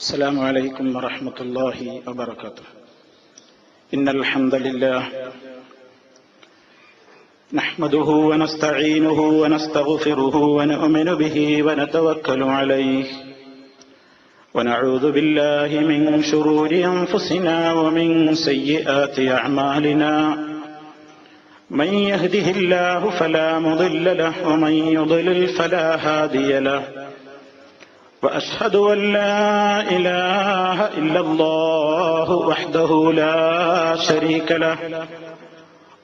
السلام عليكم ورحمة الله وبركاته. إن الحمد لله نحمده ونستعينه ونستغفره ونؤمن به ونتوكل عليه ونعوذ بالله من شرور أنفسنا ومن سيئات أعمالنا. من يهده الله فلا مضل له ومن يضلل فلا هادي له. وأشهد أن لا إله إلا الله وحده لا شريك له.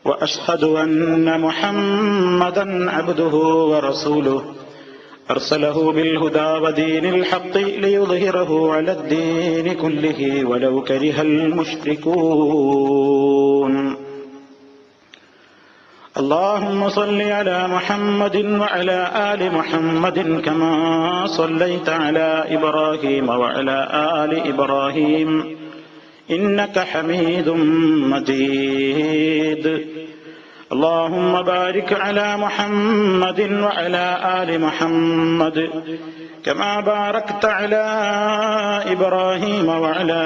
وأشهد أن محمدا عبده ورسوله أرسله بالهدى ودين الحق ليظهره على الدين كله ولو كره المشركون. اللهم صل على محمد وعلى آل محمد كما صليت على إبراهيم وعلى آل إبراهيم إنك حميد مجيد. اللهم بارك على محمد وعلى آل محمد كما باركت على إبراهيم وعلى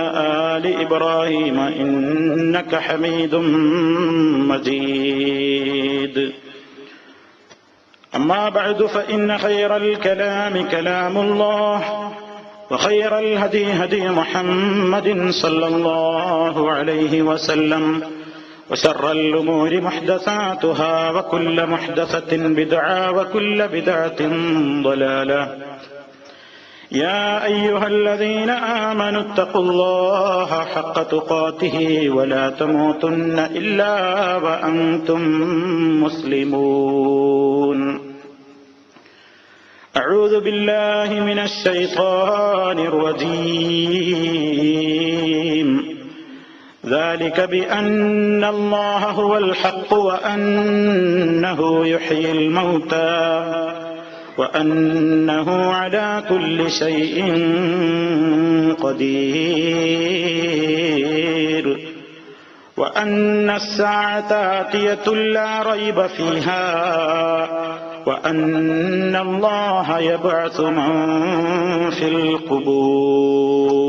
آل إبراهيم إنك حميد مجيد. أما بعد فإن خير الكلام كلام الله وخير الهدي هدي محمد صلى الله عليه وسلم وشر الأمور محدثاتها وكل محدثة بدعة وكل بدعة ضلالة. يا أيها الذين آمنوا اتقوا الله حق تقاته ولا تموتن إلا وأنتم مسلمون. أعوذ بالله من الشيطان الرجيم. ذلك بأن الله هو الحق وأنه يحيي الموتى وأنه على كل شيء قدير وأن الساعة آتية لا ريب فيها وأن الله يبعث من في القبور.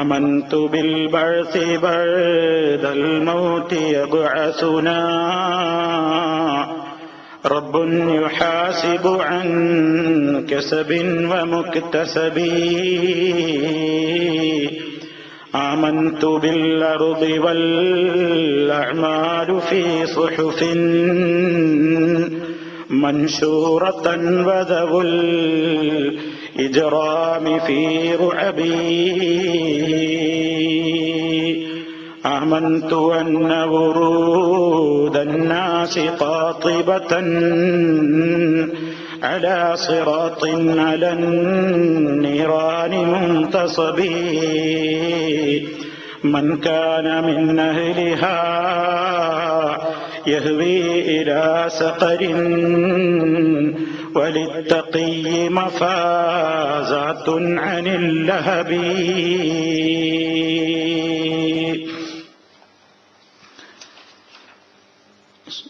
آمنت بالبعث بعد الموت يبعثنا رب يحاسب عن كسب ومكتسب. آمنت بالأرض والأعمال في صحف منشورة وذو الإجرام في رعبي. آمنت أن ورود الناس قاطبة على صراط على النيران منتصب. من كان من أهلها يهوي إلى سقر وللتقي مفازات عن اللهب.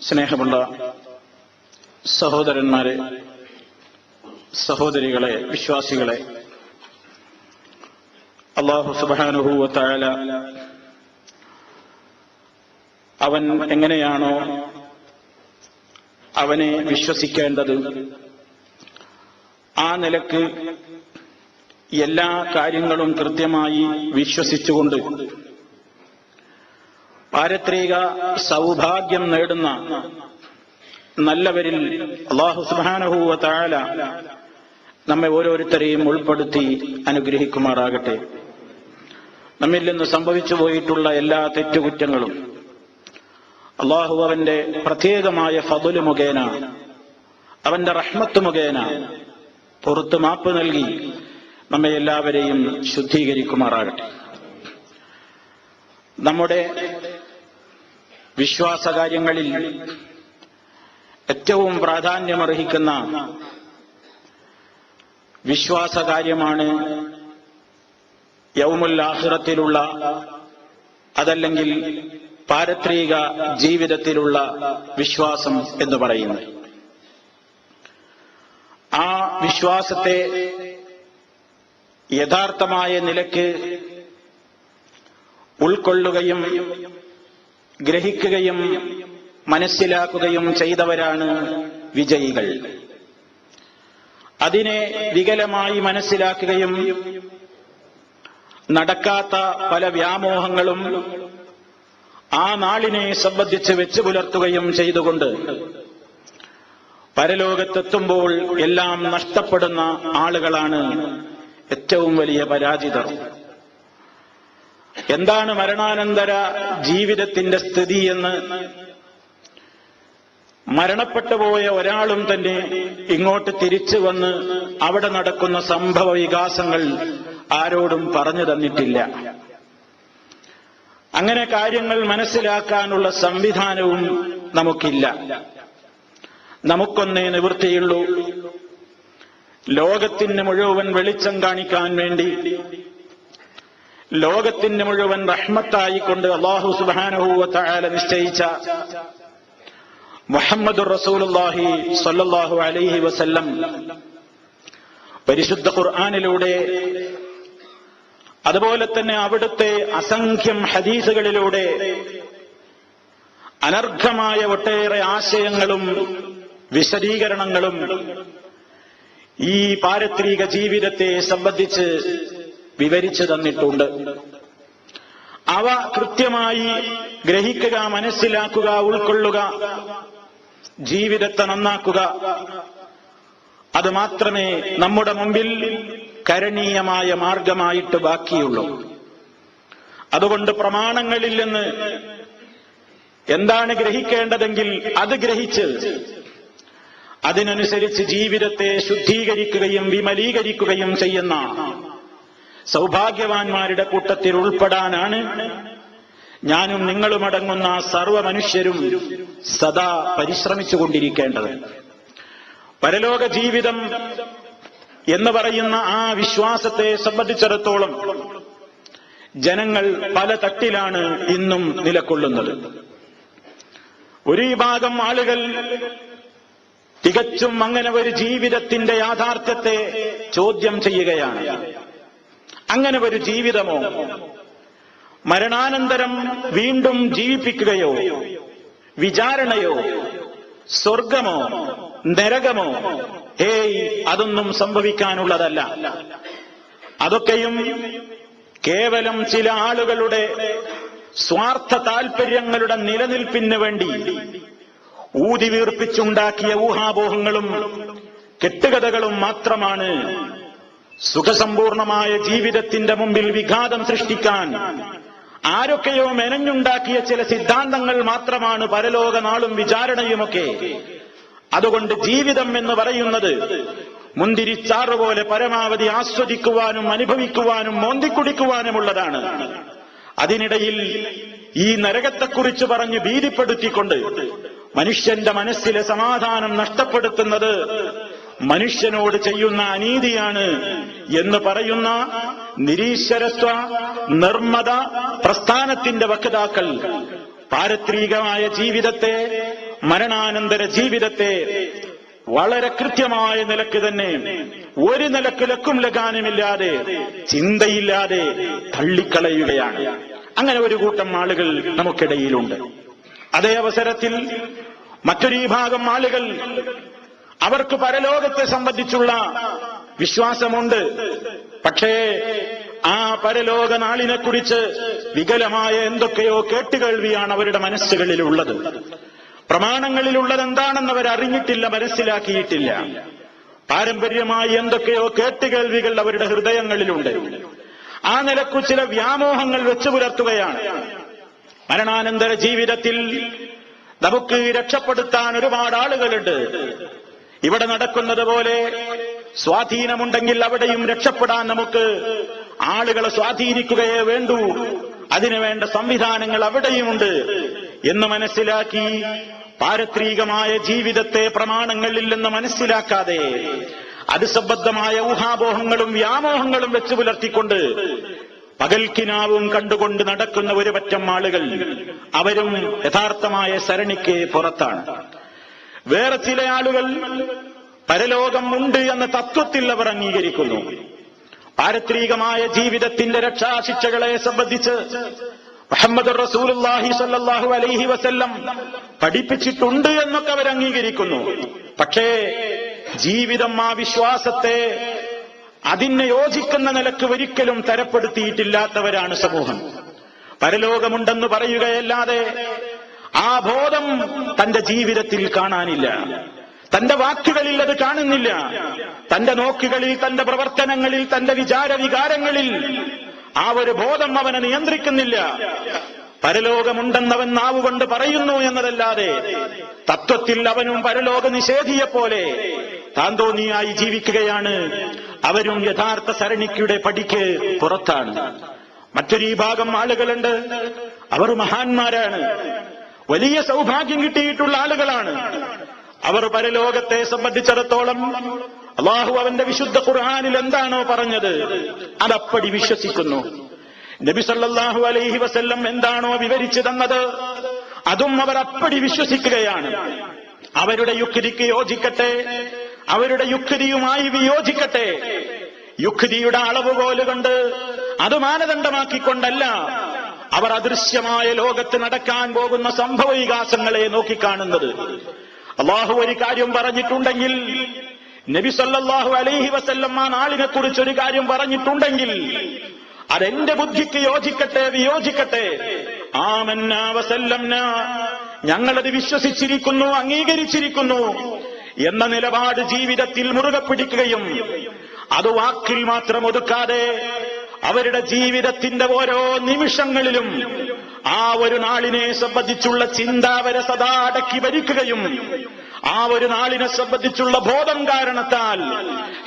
സ്നേഹമുള്ള സഹോദരന്മാരെ, സഹോദരികളെ, വിശ്വാസികളെ, അല്ലാഹു സുബ്ഹാനഹു വ തആല അവൻ എങ്ങനെയാണോ അവനെ വിശ്വസിക്കേണ്ടത് ആ നിലക്ക് എല്ലാ കാര്യങ്ങളും കൃത്യമായി വിശ്വസിച്ചുകൊണ്ട് പാരത്രിക സൗഭാഗ്യം നേടുന്ന നല്ലവരിൽ അല്ലാഹു സുബ്ഹാനഹു വ തആല നമ്മെ ഓരോരുത്തരെയും ഉൾപ്പെടുത്തി അനുഗ്രഹിക്കുമാറാകട്ടെ. നമ്മിൽ നിന്ന് സംഭവിച്ചു പോയിട്ടുള്ള എല്ലാ തെറ്റുകുറ്റങ്ങളും അല്ലാഹു അവന്റെ പ്രത്യേകമായ ഫദ്ല് മുഖേന, അവന്റെ റഹ്മത്ത് മുഖേന പുറത്ത് മാപ്പ് നൽകി നമ്മെ എല്ലാവരെയും ശുദ്ധീകരിക്കുമാറാകട്ടെ. നമ്മുടെ വിശ്വാസകാര്യങ്ങളിൽ ഏറ്റവും പ്രാധാന്യമർഹിക്കുന്ന വിശ്വാസകാര്യമാണ് യൗമുൽ ആഖിറത്തിലുള്ള, അതല്ലെങ്കിൽ പാരത്രിക ജീവിതത്തിലുള്ള വിശ്വാസം എന്ന് പറയുന്നത്. ആ വിശ്വാസത്തെ യഥാർത്ഥമായ നിലയ്ക്ക് ഉൾക്കൊള്ളുകയും ഗ്രഹിക്കുകയും മനസ്സിലാക്കുകയും ചെയ്തവരാണ് വിജയികൾ. അതിനെ വികലമായി മനസ്സിലാക്കുകയും നടക്കാത്ത പല വ്യാമോഹങ്ങളും ആ നാളിനെ സംബന്ധിച്ച് വെച്ചു പുലർത്തുകയും ചെയ്തുകൊണ്ട് പരലോകത്തെത്തുമ്പോൾ എല്ലാം നഷ്ടപ്പെടുന്ന ആളുകളാണ് ഏറ്റവും വലിയ പരാജിതർ. എന്താണ് മരണാനന്തര ജീവിതത്തിന്റെ സ്ഥിതി എന്ന് മരണപ്പെട്ടുപോയ ഒരാളും തന്നെ ഇങ്ങോട്ട് തിരിച്ചു വന്ന് അവിടെ നടക്കുന്ന സംഭവ വികാസങ്ങൾ ആരോടും പറഞ്ഞു തന്നിട്ടില്ല. അങ്ങനെ കാര്യങ്ങൾ മനസ്സിലാക്കാനുള്ള സംവിധാനവും നമുക്കില്ല. നമുക്കൊന്നേ നിവൃത്തിയുള്ളൂ, ലോകത്തിന് മുഴുവൻ വെളിച്ചം കാണിക്കാൻ വേണ്ടി, ലോകത്തിന് മുഴുവൻ റഹ്മത്തായിക്കൊണ്ട് അല്ലാഹു സുബ്ഹാനഹു വ തആല നിശ്ചയിച്ച മുഹമ്മദുർ റസൂലുള്ളാഹി സ്വല്ലല്ലാഹു അലൈഹി വസല്ലം പരിശുദ്ധ ഖുർആനിലൂടെ, അതുപോലെ തന്നെ അവിടുത്തെ അസംഖ്യം ഹദീസുകളിലൂടെ അനർഘമായ ഒട്ടേറെ ആശയങ്ങളും വിശദീകരണങ്ങളും ഈ പാരത്രിക ജീവിതത്തെ സംബന്ധിച്ച് വിവരിച്ചു തന്നിട്ടുണ്ട്. അവ കൃത്യമായി ഗ്രഹിക്കുക, മനസ്സിലാക്കുക, ഉൾക്കൊള്ളുക, ജീവിതത്തെ നന്നാക്കുക, അത് മാത്രമേ നമ്മുടെ മുമ്പിൽ കരണീയമായ മാർഗമായിട്ട് ബാക്കിയുള്ളൂ. അതുകൊണ്ട് പ്രമാണങ്ങളിൽ നിന്ന് എന്താണ് ഗ്രഹിക്കേണ്ടതെങ്കിൽ അത് ഗ്രഹിച്ച് അതിനനുസരിച്ച് ജീവിതത്തെ ശുദ്ധീകരിക്കുകയും വിമലീകരിക്കുകയും ചെയ്യുന്ന സൗഭാഗ്യവാന്മാരുടെ കൂട്ടത്തിൽ ഉൾപ്പെടാനാണ് ഞാനും നിങ്ങളുമടങ്ങുന്ന സർവ്വ മനുഷ്യരും സദാ പരിശ്രമിച്ചുകൊണ്ടിരിക്കേണ്ടത്. പരലോക ജീവിതം എന്ന് പറയുന്ന ആ വിശ്വാസത്തെ സംബന്ധിച്ചിടത്തോളം ജനങ്ങൾ പല തട്ടിലാണ് ഇന്നും നിലകൊള്ളുന്നത്. ഒരു വിഭാഗം ആളുകൾ തികച്ചും അങ്ങനെ ഒരു ജീവിതത്തിന്റെ യാഥാർത്ഥ്യത്തെ ചോദ്യം ചെയ്യുകയാണ്. അങ്ങനെ ഒരു ജീവിതമോ, മരണാനന്തരം വീണ്ടും ജീവിപ്പിക്കുകയോ, വിചാരണയോ, സ്വർഗമോ നരകമോ, അതൊന്നും സംഭവിക്കാനുള്ളതല്ല. അതൊക്കെയും കേവലം ചില ആളുകളുടെ സ്വാർത്ഥ താൽപര്യങ്ങളുടെ നിലനിൽപ്പിന് വേണ്ടി ഊതിവീർപ്പിച്ചുണ്ടാക്കിയ ഊഹാപോഹങ്ങളും കെട്ടുകഥകളും മാത്രമാണ്. സുഖസമ്പൂർണമായ ജീവിതത്തിന്റെ മുമ്പിൽ വിഘാതം സൃഷ്ടിക്കാൻ ആരൊക്കെയോ മെനഞ്ഞുണ്ടാക്കിയ ചില സിദ്ധാന്തങ്ങൾ മാത്രമാണ് പരലോക നാളും വിചാരണയുമൊക്കെ. അതുകൊണ്ട് ജീവിതം എന്ന് പറയുന്നത് മുന്തിരിച്ചാറുപോലെ പരമാവധി ആസ്വദിക്കുവാനും അനുഭവിക്കുവാനും മോന്തിക്കുടിക്കുവാനുമുള്ളതാണ്. അതിനിടയിൽ ഈ നരകത്തെക്കുറിച്ച് പറഞ്ഞ് ഭീതിപ്പെടുത്തിക്കൊണ്ട് മനുഷ്യന്റെ മനസ്സിലെ സമാധാനം നഷ്ടപ്പെടുത്തുന്നത് മനുഷ്യനോട് ചെയ്യുന്ന അനീതിയാണ് എന്ന് പറയുന്ന നിരീശ്വരത്വ നിർമ്മത പ്രസ്ഥാനത്തിന്റെ വക്താക്കൾ പാരത്രികമായ ജീവിതത്തെ, മരണാനന്തര ജീവിതത്തെ വളരെ കൃത്യമായ നിലക്ക് തന്നെ ഒരു നിലക്ക് ലക്കും ലഗാനുമില്ലാതെ, ചിന്തയില്ലാതെ തള്ളിക്കളയുകയാണ്. അങ്ങനെ ഒരു കൂട്ടം ആളുകൾ നമുക്കിടയിലുണ്ട്. അതേ അവസരത്തിൽ മറ്റൊരു വിഭാഗം ആളുകൾ, അവർക്ക് പരലോകത്തെ സംബന്ധിച്ചുള്ള വിശ്വാസമുണ്ട്. പക്ഷേ ആ പരലോക നാളിനെക്കുറിച്ച് വികലമായ എന്തൊക്കെയോ കേട്ടുകേൾവിയാണ് അവരുടെ മനസ്സുകളിലുള്ളത്. പ്രമാണങ്ങളിലുള്ളത് എന്താണെന്ന് അവർ അറിഞ്ഞിട്ടില്ല, മനസ്സിലാക്കിയിട്ടില്ല. പാരമ്പര്യമായി എന്തൊക്കെയോ കേട്ടുകേൾവികൾ അവരുടെ ഹൃദയങ്ങളിലുണ്ട്. ആ നിലക്കു ചില വ്യാമോഹങ്ങൾ വെച്ചു പുലർത്തുകയാണ്. മരണാനന്തര ജീവിതത്തിൽ നമുക്ക് രക്ഷപ്പെടുത്താൻ ഒരുപാട് ആളുകളുണ്ട്. ഇവിടെ നടക്കുന്നത് പോലെ സ്വാധീനമുണ്ടെങ്കിൽ അവിടെയും രക്ഷപ്പെടാൻ നമുക്ക് ആളുകളെ സ്വാധീനിക്കുകയേ വേണ്ടൂ. അതിനുവേണ്ട സംവിധാനങ്ങൾ അവിടെയുമുണ്ട് എന്ന് മനസ്സിലാക്കി പാരത്രികമായ ജീവിതത്തെ പ്രമാണങ്ങളിൽ നിന്ന് മനസ്സിലാക്കാതെ അത് സംബന്ധമായ ഊഹാപോഹങ്ങളും വ്യാമോഹങ്ങളും വെച്ചു പുലർത്തിക്കൊണ്ട് പകൽക്കിനാവും കണ്ടുകൊണ്ട് നടക്കുന്ന ഒരു പറ്റം ആളുകൾ, അവരും യഥാർത്ഥമായ സരണിക്ക് പുറത്താണ്. വേറെ ചില ആളുകൾ പരലോകം ഉണ്ട് എന്ന തത്വത്തിൽ അവർ അംഗീകരിക്കുന്നു. പാരത്രികമായ ജീവിതത്തിന്റെ രക്ഷാശിക്ഷകളെ സംബന്ധിച്ച് മുഹമ്മദ് റസൂലുള്ളാഹി സ്വല്ലല്ലാഹു അലൈഹി വസല്ലം പഠിപ്പിച്ചിട്ടുണ്ട് എന്നൊക്കെ അവർ അംഗീകരിക്കുന്നു. പക്ഷേ ജീവിതം ആ വിശ്വാസത്തെ അതിനെ യോജിക്കുന്ന നിലക്ക് ഒരിക്കലും തരപ്പെടുത്തിയിട്ടില്ലാത്തവരാണ് സമൂഹം. പരലോകമുണ്ടെന്ന് പറയുകയല്ലാതെ ആ ബോധം തന്റെ ജീവിതത്തിൽ കാണാനില്ല, തന്റെ വാക്കുകളിൽ അത് കാണുന്നില്ല, തന്റെ നോക്കുകളിൽ, തന്റെ പ്രവർത്തനങ്ങളിൽ, തന്റെ വിചാരവികാരങ്ങളിൽ ആ ഒരു ബോധം അവനെ നിയന്ത്രിക്കുന്നില്ല. പരലോകമുണ്ടെന്നവൻ നാവുകൊണ്ട് പറയുന്നു എന്നതല്ലാതെ തത്വത്തിൽ അവനും പരലോക നിഷേധിയെപ്പോലെ താൻ തോന്നിയായി ജീവിക്കുകയാണ്. അവരും യഥാർത്ഥ സരണിയുടെ പടിക്ക് പുറത്താണ്. മറ്റൊരു വിഭാഗം ആളുകളുണ്ട്, അവർ മഹാന്മാരാണ്, വലിയ സൗഭാഗ്യം കിട്ടിയിട്ടുള്ള ആളുകളാണ്. അവർ പരലോകത്തെ സംബന്ധിച്ചിടത്തോളം അല്ലാഹു അവന്റെ വിശുദ്ധ ഖുർആനിൽ എന്താണോ പറഞ്ഞത് അതപ്പടി വിശ്വസിക്കുന്നു. നബി സല്ലല്ലാഹു അലൈഹി വസല്ലം എന്താണോ വിവരിച്ചു തന്നത് അതും അവർ അപ്പടി വിശ്വസിക്കുകയാണ്. അവരുടെ യുക്തിക്ക് യോജിക്കട്ടെ, അവരുടെ യുക്തിയുമായി വിയോജിക്കട്ടെ, യുക്തിയുടെ അളവുകോല് കൊണ്ട് അത് മാനദണ്ഡമാക്കിക്കൊണ്ടല്ല അവർ അദൃശ്യമായ ലോകത്ത് നടക്കാൻ പോകുന്ന സംഭവ വികാസങ്ങളെ നോക്കിക്കാണുന്നത്. അല്ലാഹു ഒരു കാര്യം പറഞ്ഞിട്ടുണ്ടെങ്കിൽ, നബി സല്ലല്ലാഹു അലൈഹി വസല്ലം ആ നാളിനെ കുറിച്ചൊരു കാര്യം പറഞ്ഞിട്ടുണ്ടെങ്കിൽ അതെന്റെ ബുദ്ധിക്ക് യോജിക്കട്ടെ, വിയോജിക്കട്ടെ, ആമന്നാ വസല്ലംനാ, ഞങ്ങളത് വിശ്വസിച്ചിരിക്കുന്നു, അംഗീകരിച്ചിരിക്കുന്നു എന്ന നിലപാട് ജീവിതത്തിൽ മുറുകെ പിടിക്കുകയും അത് വാക്കിൽ മാത്രം ഒതുക്കാതെ അവരുടെ ജീവിതത്തിന്റെ ഓരോ നിമിഷങ്ങളിലും ആ ഒരു നാളിനെ സംബന്ധിച്ചുള്ള ചിന്ത അവരെ സദാ അടക്കി ഭരിക്കുകയും ആ ഒരു നാളിനെ സംബന്ധിച്ചുള്ള ബോധം കാരണത്താൽ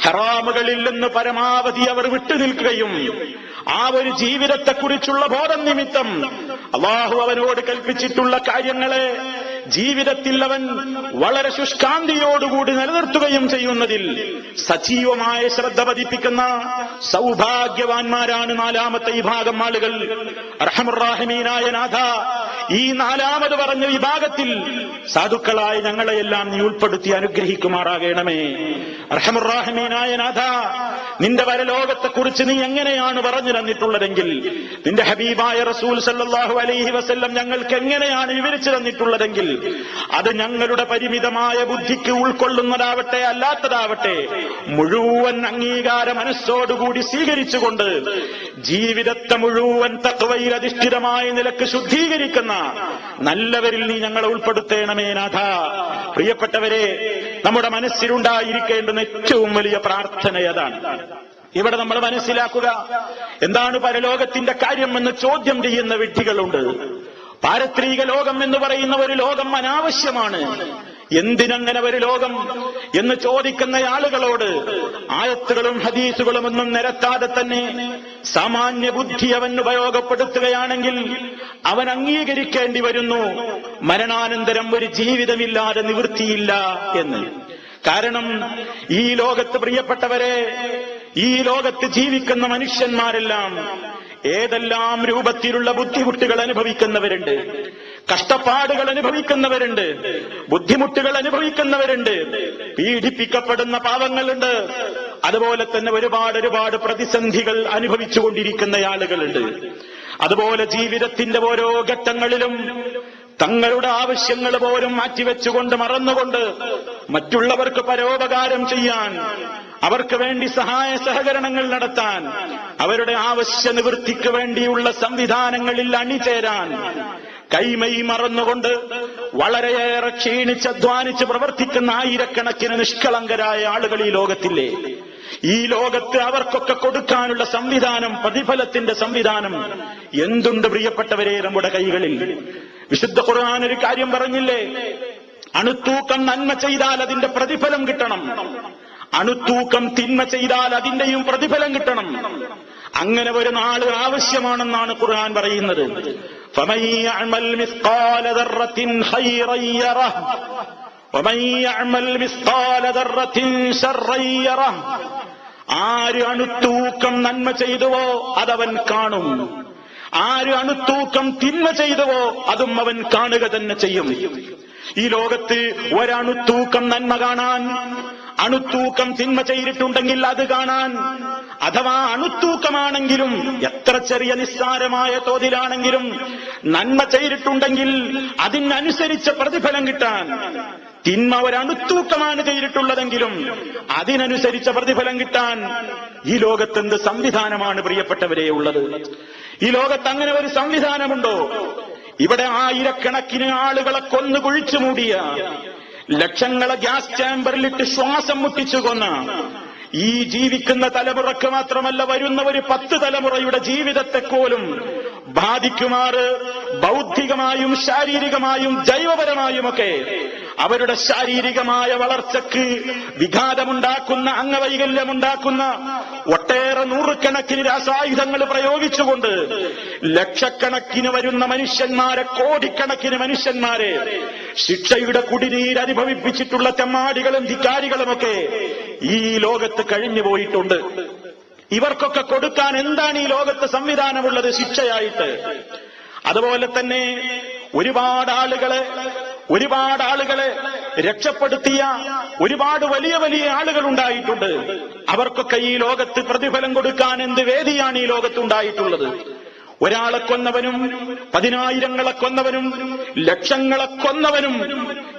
ഹറാമുകളിൽ നിന്ന് പരമാവധി അവർ വിട്ടുനിൽക്കുകയും ആ ഒരു ജീവിതത്തെക്കുറിച്ചുള്ള ബോധം നിമിത്തം അല്ലാഹു അവനോട് കൽപ്പിച്ചിട്ടുള്ള കാര്യങ്ങളെ ജീവിതത്തിൽ അവൻ വളരെ ശുഷ്കാന്തിയോടുകൂടി നിലനിർത്തുകയും ചെയ്യുന്നതിൽ സജീവമായ ശ്രദ്ധ പതിപ്പിക്കുന്ന സൗഭാഗ്യവാന്മാരാണ് നാലാമത്തെ വിഭാഗം ആളുകൾ. അർഹമുർ-റാഹിമീനായ നാഥ, ഈ നാലാമത് പറഞ്ഞ വിഭാഗത്തിൽ സാധുക്കളായ ഞങ്ങളെയെല്ലാം നീ ഉൾപ്പെടുത്തി അനുഗ്രഹിക്കുമാറാകണമേ. അർഹമുർ-റാഹിമീനായ നാഥ, നിന്റെ പരലോകത്തെക്കുറിച്ച് നീ എങ്ങനെയാണ് പറഞ്ഞു തന്നിട്ടുള്ളതെങ്കിൽ, നിന്റെ ഹബീബായ റസൂൽ സല്ലല്ലാഹു അലൈഹി വസല്ലം ഞങ്ങൾക്ക് എങ്ങനെയാണ് വിവരിച്ചു തന്നിട്ടുള്ളതെങ്കിൽ അത് ഞങ്ങളുടെ പരിമിതമായ ബുദ്ധിക്ക് ഉൾക്കൊള്ളുന്നതാവട്ടെ അല്ലാത്തതാവട്ടെ മുഴുവൻ അംഗീകാര മനസ്സോടുകൂടി സ്വീകരിച്ചുകൊണ്ട് ജീവിതത്തെ മുഴുവൻ തഖ്വയിൽ അധിഷ്ഠിതമായ നിലക്ക് ശുദ്ധീകരിക്കുന്ന നല്ലവരിൽ നീ ഞങ്ങളെ ഉൾപ്പെടുത്തേണമേ നാഥ. പ്രിയപ്പെട്ടവരെ, നമ്മുടെ മനസ്സിലുണ്ടായിരിക്കേണ്ടുന്ന ഏറ്റവും വലിയ പ്രാർത്ഥന അതാണ്. ഇവിടെ നമ്മൾ മനസ്സിലാക്കുക, എന്താണ് പരലോകത്തിന്റെ കാര്യമെന്ന് ചോദ്യം ചെയ്യുന്ന വിഡ്ഢികളുണ്ട്. പാരത്രിക ലോകം എന്ന് പറയുന്ന ഒരു ലോകം അനാവശ്യമാണ്, എന്തിനങ്ങനെ ഒരു ലോകം എന്ന് ചോദിക്കുന്ന ആളുകളോട് ആയത്തുകളും ഹദീസുകളും ഒന്നും നിരത്താതെ തന്നെ സാമാന്യ ബുദ്ധി അവൻ ഉപയോഗപ്പെടുത്തുകയാണെങ്കിൽ അവൻ അംഗീകരിക്കേണ്ടി വരുന്നു മരണാനന്തരം ഒരു ജീവിതമില്ലാതെ നിവൃത്തിയില്ല എന്ന്. കാരണം ഈ ലോകത്ത്, പ്രിയപ്പെട്ടവരെ, ഈ ലോകത്ത് ജീവിക്കുന്ന മനുഷ്യന്മാരെല്ലാം ഏതെല്ലാം രൂപത്തിലുള്ള ബുദ്ധിമുട്ടുകൾ അനുഭവിക്കുന്നവരുണ്ട്, കഷ്ടപ്പാടുകൾ അനുഭവിക്കുന്നവരുണ്ട്, ബുദ്ധിമുട്ടുകൾ അനുഭവിക്കുന്നവരുണ്ട്, പീഡിപ്പിക്കപ്പെടുന്ന പാവങ്ങളുണ്ട്, അതുപോലെ തന്നെ ഒരുപാട് പ്രതിസന്ധികൾ അനുഭവിച്ചുകൊണ്ടിരിക്കുന്ന ആളുകളുണ്ട്. അതുപോലെ ജീവിതത്തിന്റെ ഓരോ ഘട്ടങ്ങളിലും തങ്ങളുടെ ആവശ്യങ്ങൾ പോലും മാറ്റിവെച്ചുകൊണ്ട്, മറന്നുകൊണ്ട് മറ്റുള്ളവർക്ക് പരോപകാരം ചെയ്യാൻ, അവർക്ക് വേണ്ടി സഹായ സഹകരണങ്ങൾ നടത്താൻ, അവരുടെ ആവശ്യ നിവൃത്തിക്ക് വേണ്ടിയുള്ള സംവിധാനങ്ങളിൽ അണിചേരാൻ കൈമൈ മറന്നുകൊണ്ട് വളരെയേറെ ക്ഷീണിച്ചധ്വാനിച്ച് പ്രവർത്തിക്കുന്ന ആയിരക്കണക്കിന് നിഷ്കളങ്കരായ ആളുകൾ ഈ ലോകത്തില്ലേ? ഈ ലോകത്ത് അവർക്കൊക്കെ കൊടുക്കാനുള്ള സംവിധാനം, പ്രതിഫലത്തിന്റെ സംവിധാനം എന്തുണ്ട് പ്രിയപ്പെട്ടവരെ നമ്മുടെ കൈകളിൽ? വിശുദ്ധ ഖുർആൻ ഒരു കാര്യം പറഞ്ഞില്ലേ? അണുത്തൂക്കം നന്മ ചെയ്താൽ അതിന്റെ പ്രതിഫലം കിട്ടണം, അണുത്തൂക്കം തിന്മ ചെയ്താൽ അതിന്റെയും പ്രതിഫലം കിട്ടണം. അങ്ങനെ ഒരു നാള് ആവശ്യമാണെന്നാണ് ഖുർആൻ പറയുന്നത്. ഫമൻ യഅമൽ മിസ്ഖാല ദർറത്തിൻ ഖൈറൻ യറഹ് വമൻ യഅമൽ മിസ്ഖാല ദർറത്തിൻ ശർറൻ യറഹ്. ആര് അണുത്തൂക്കം നന്മ ചെയ്തുവോ അതവൻ കാണും, ആര് അണുത്തൂക്കം തിന്മ ചെയ്തുവോ അതും അവൻ കാണുക തന്നെ ചെയ്യും. ഈ ലോകത്ത് ഒരണുത്തൂക്കം നന്മ കാണാൻ അണുത്തൂക്കം തിന്മ ചെയ്തിട്ടുണ്ടെങ്കിൽ അത് കാണാൻ, അഥവാ അണുത്തൂക്കമാണെങ്കിലും എത്ര ചെറിയ നിസ്സാരമായ തോതിലാണെങ്കിലും നന്മ ചെയ്തിട്ടുണ്ടെങ്കിൽ അതിനനുസരിച്ച പ്രതിഫലം കിട്ടാൻ, തിന്മ ഒരണുത്തൂക്കമാണ് ചെയ്തിട്ടുള്ളതെങ്കിലും അതിനനുസരിച്ച പ്രതിഫലം കിട്ടാൻ ഈ ലോകത്തെന്ത് സംവിധാനമാണ് പ്രിയപ്പെട്ടവരെ ഉള്ളത്? ഈ ലോകത്ത് അങ്ങനെ ഒരു സംവിധാനമുണ്ടോ? ഇവിടെ ആയിരക്കണക്കിന് ആളുകളെ കൊന്നു കുഴിച്ചു മൂടിയ, ലക്ഷങ്ങളെ ഗ്യാസ് ചാമ്പറിലിട്ട് ശ്വാസം മുട്ടിച്ചു കൊന്ന, ഈ ജീവിക്കുന്ന തലമുറക്ക് മാത്രമല്ല വരുന്ന ഒരു 10 തലമുറയുടെ ജീവിതത്തെ പോലും ബാധിക്കുമാറ് ബൗദ്ധികമായും ശാരീരികമായും ജൈവപരമായുമൊക്കെ അവരുടെ ശാരീരികമായ വളർച്ചയ്ക്ക് വിഘാതമുണ്ടാക്കുന്ന, അംഗവൈകല്യമുണ്ടാക്കുന്ന ഒട്ടേറെ നൂറുകണക്കിന് രാസായുധങ്ങൾ പ്രയോഗിച്ചുകൊണ്ട് ലക്ഷക്കണക്കിന് വരുന്ന മനുഷ്യന്മാരെ, കോടിക്കണക്കിന് മനുഷ്യന്മാരെ ശിക്ഷയുടെ കുടിനീരനുഭവിപ്പിച്ചിട്ടുള്ള തെമ്മാടികളും ധിക്കാരികളുമൊക്കെ ഈ ലോകത്ത് കഴിഞ്ഞുപോയിട്ടുണ്ട്. ഇവർക്കൊക്കെ കൊടുക്കാൻ എന്താണ് ഈ ലോകത്ത് സംവിധാനമുള്ളത് ശിക്ഷയായിട്ട്? അതുപോലെ തന്നെ ഒരുപാട് ആളുകളെ രക്ഷപ്പെടുത്തിയ ഒരുപാട് വലിയ വലിയ ആളുകൾ ഉണ്ടായിട്ടുണ്ട്. അവർക്കൊക്കെ ഈ ലോകത്ത് പ്രതിഫലം കൊടുക്കാൻ എന്ത് വേദിയാണ് ഈ ലോകത്തുണ്ടായിട്ടുള്ളത്? ഒരാളെ കൊന്നവനും 10,000-ങ്ങളെ കൊന്നവനും ലക്ഷങ്ങളെ കൊന്നവനും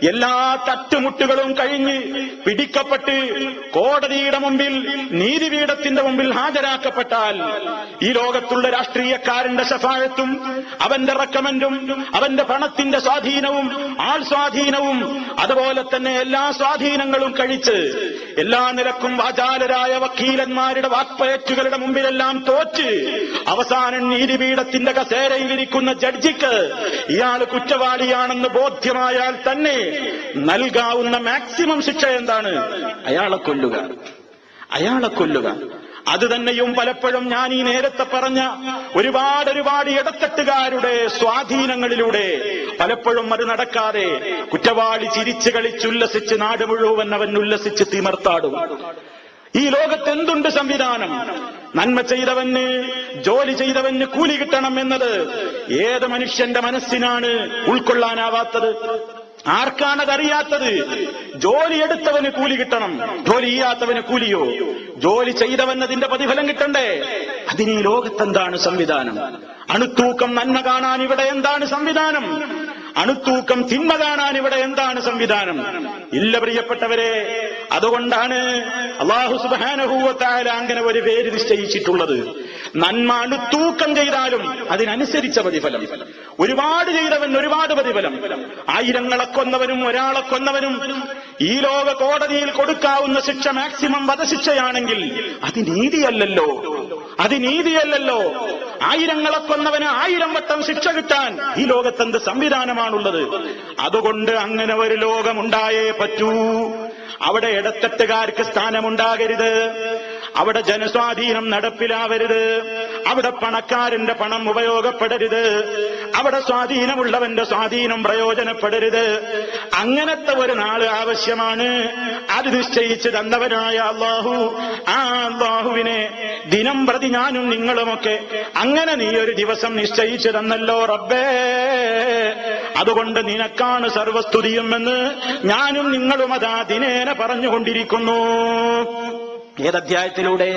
എല്ലാ തട്ടുമുട്ടുകളും കഴിഞ്ഞ് പിടിക്കപ്പെട്ട് കോടതിയുടെ മുമ്പിൽ, നീതിപീഠത്തിന്റെ മുമ്പിൽ ഹാജരാക്കപ്പെട്ടാൽ ഈ ലോകത്തുള്ള രാഷ്ട്രീയക്കാരന്റെ ശഫാഴത്തും അവന്റെ റെക്കമെന്റും അവന്റെ പണത്തിന്റെ സ്വാധീനവും ആൾ സ്വാധീനവും അതുപോലെ തന്നെ എല്ലാ സ്വാധീനങ്ങളും കഴിച്ച് എല്ലാ നിലക്കും വാചാലരായ വക്കീലന്മാരുടെ വാക്പയറ്റുകളുടെ മുമ്പിലെല്ലാം തോറ്റ് അവസാനം നീതിപീഠത്തിന്റെ കസേരയിലിരിക്കുന്ന ജഡ്ജിക്ക് ഇയാൾ കുറ്റവാളിയാണെന്ന് ബോധ്യമായാൽ തന്നെ നൽകാവുന്ന മാക്സിമം ശിക്ഷ എന്താണ്? അയാളെ കൊല്ലുക. അത് തന്നെയും പലപ്പോഴും ഞാൻ ഈ നേരത്തെ പറഞ്ഞ ഒരുപാട് ഇടത്തട്ടുകാരുടെ സ്വാധീനങ്ങളിലൂടെ പലപ്പോഴും അത് നടക്കാതെ കുറ്റവാളി ചിരിച്ചു കളിച്ചുല്ലസിച്ച് നാട് മുഴുവൻ അവൻ ഉല്ലസിച്ച് തിമർത്താടും. ഈ ലോകത്ത് എന്തുണ്ട് സംവിധാനം? നന്മ ചെയ്തവന്, ജോലി ചെയ്തവന് കൂലി കിട്ടണം എന്നത് ഏത് മനുഷ്യന്റെ മനസ്സിനാണ് ഉൾക്കൊള്ളാനാവാത്തത്? ആർക്കാണതറിയാത്തത്? ജോലിയെടുത്തവന് കൂലി കിട്ടണം, ജോലി ചെയ്യാത്തവന് കൂലിയോ? ജോലി ചെയ്തവന്നതിന്റെ പ്രതിഫലം കിട്ടണ്ടേ? അതിന് ഈ ലോകത്തെന്താണ് സംവിധാനം? അണുത്തൂക്കം നന്മ കാണാൻ ഇവിടെ എന്താണ് സംവിധാനം? അണുത്തൂക്കം തിന്മ കാണാൻ ഇവിടെ എന്താണ് സംവിധാനം? ഇല്ല പ്രിയപ്പെട്ടവരെ. അതുകൊണ്ടാണ് അല്ലാഹു സുബ്ഹാനഹു വ തആല അങ്ങനെ ഒരു പേര് നിശ്ചയിച്ചിട്ടുള്ളത്. നന്മ അണുത്തൂക്കം ചെയ്താലും അതിനനുസരിച്ച പ്രതിഫലം. ഒരുപാട് ചെയ്തവൻ ഒരുപാട് പ്രതിഫലം. 1000-ങ്ങളെ കൊന്നവനും ഒരാളെ കൊന്നവനും ഈ ലോക കോടതിയിൽ കൊടുക്കാവുന്ന ശിക്ഷ മാക്സിമം വധശിക്ഷയാണെങ്കിൽ അത് നീതിയല്ലല്ലോ. 1000-ങ്ങളെ കൊന്നവന് 1000 വട്ടം ശിക്ഷ കിട്ടാൻ ഈ ലോകത്തെന്ത് സംവിധാനമാണുള്ളത്? അതുകൊണ്ട് അങ്ങനെ ഒരു ലോകമുണ്ടായേ പറ്റൂ. അവിടെ ഇടത്തട്ടുകാർക്ക് സ്ഥാനമുണ്ടാകരുത്, അവിടെ ജനസ്വാധീനം നടപ്പിലാവരുത്, അവിടെ പണക്കാരന്റെ പണം ഉപയോഗപ്പെടരുത്, അവിടെ സ്വാധീനമുള്ളവന്റെ സ്വാധീനം പ്രയോജനപ്പെടരുത്. അങ്ങനത്തെ ഒരു നാള് ആവശ്യമാണ്. അത് നിശ്ചയിച്ച് തന്നവനായ അല്ലാഹു, ആ അല്ലാഹുവിനെ ദിനം പ്രതി ഞാനും നിങ്ങളുമൊക്കെ അങ്ങനെ നീ ഒരു ദിവസം നിശ്ചയിച്ചു തന്നല്ലോ റബ്ബേ. അതുകൊണ്ട് നിനക്കാണ് സർവസ്തുതിയും എന്ന് ഞാനും നിങ്ങളും അതാ ദിനേന പറഞ്ഞുകൊണ്ടിരിക്കുന്നു. ഏതധ്യായത്തിലൂടെ?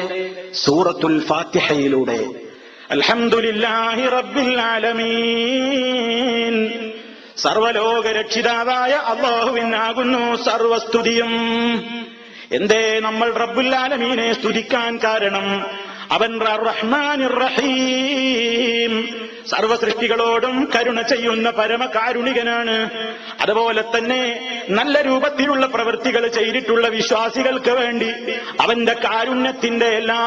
സൂറത്തുൽ ഫാത്തിഹയിലൂടെ. അൽഹംദുലില്ലാഹി റബ്ബിൽ ആലമീൻ. സർവലോക രക്ഷിതാവായ അല്ലാഹുവിനാകുന്നു സർവസ്തുതിയും. എന്തേ നമ്മൾ റബ്ബുൽ ആലമീനെ സ്തുതിക്കാൻ കാരണം? അവൻ റഹ്മാനിർ റഹീം, സർവസൃഷ്ടികളോടും കരുണ ചെയ്യുന്ന പരമകാരുണികനാണ്. അതുപോലെ തന്നെ നല്ല രൂപത്തിലുള്ള പ്രവൃത്തികൾ ചെയ്തിട്ടുള്ള വിശ്വാസികൾക്ക് വേണ്ടി അവന്റെ കാരുണ്യത്തിന്റെ എല്ലാ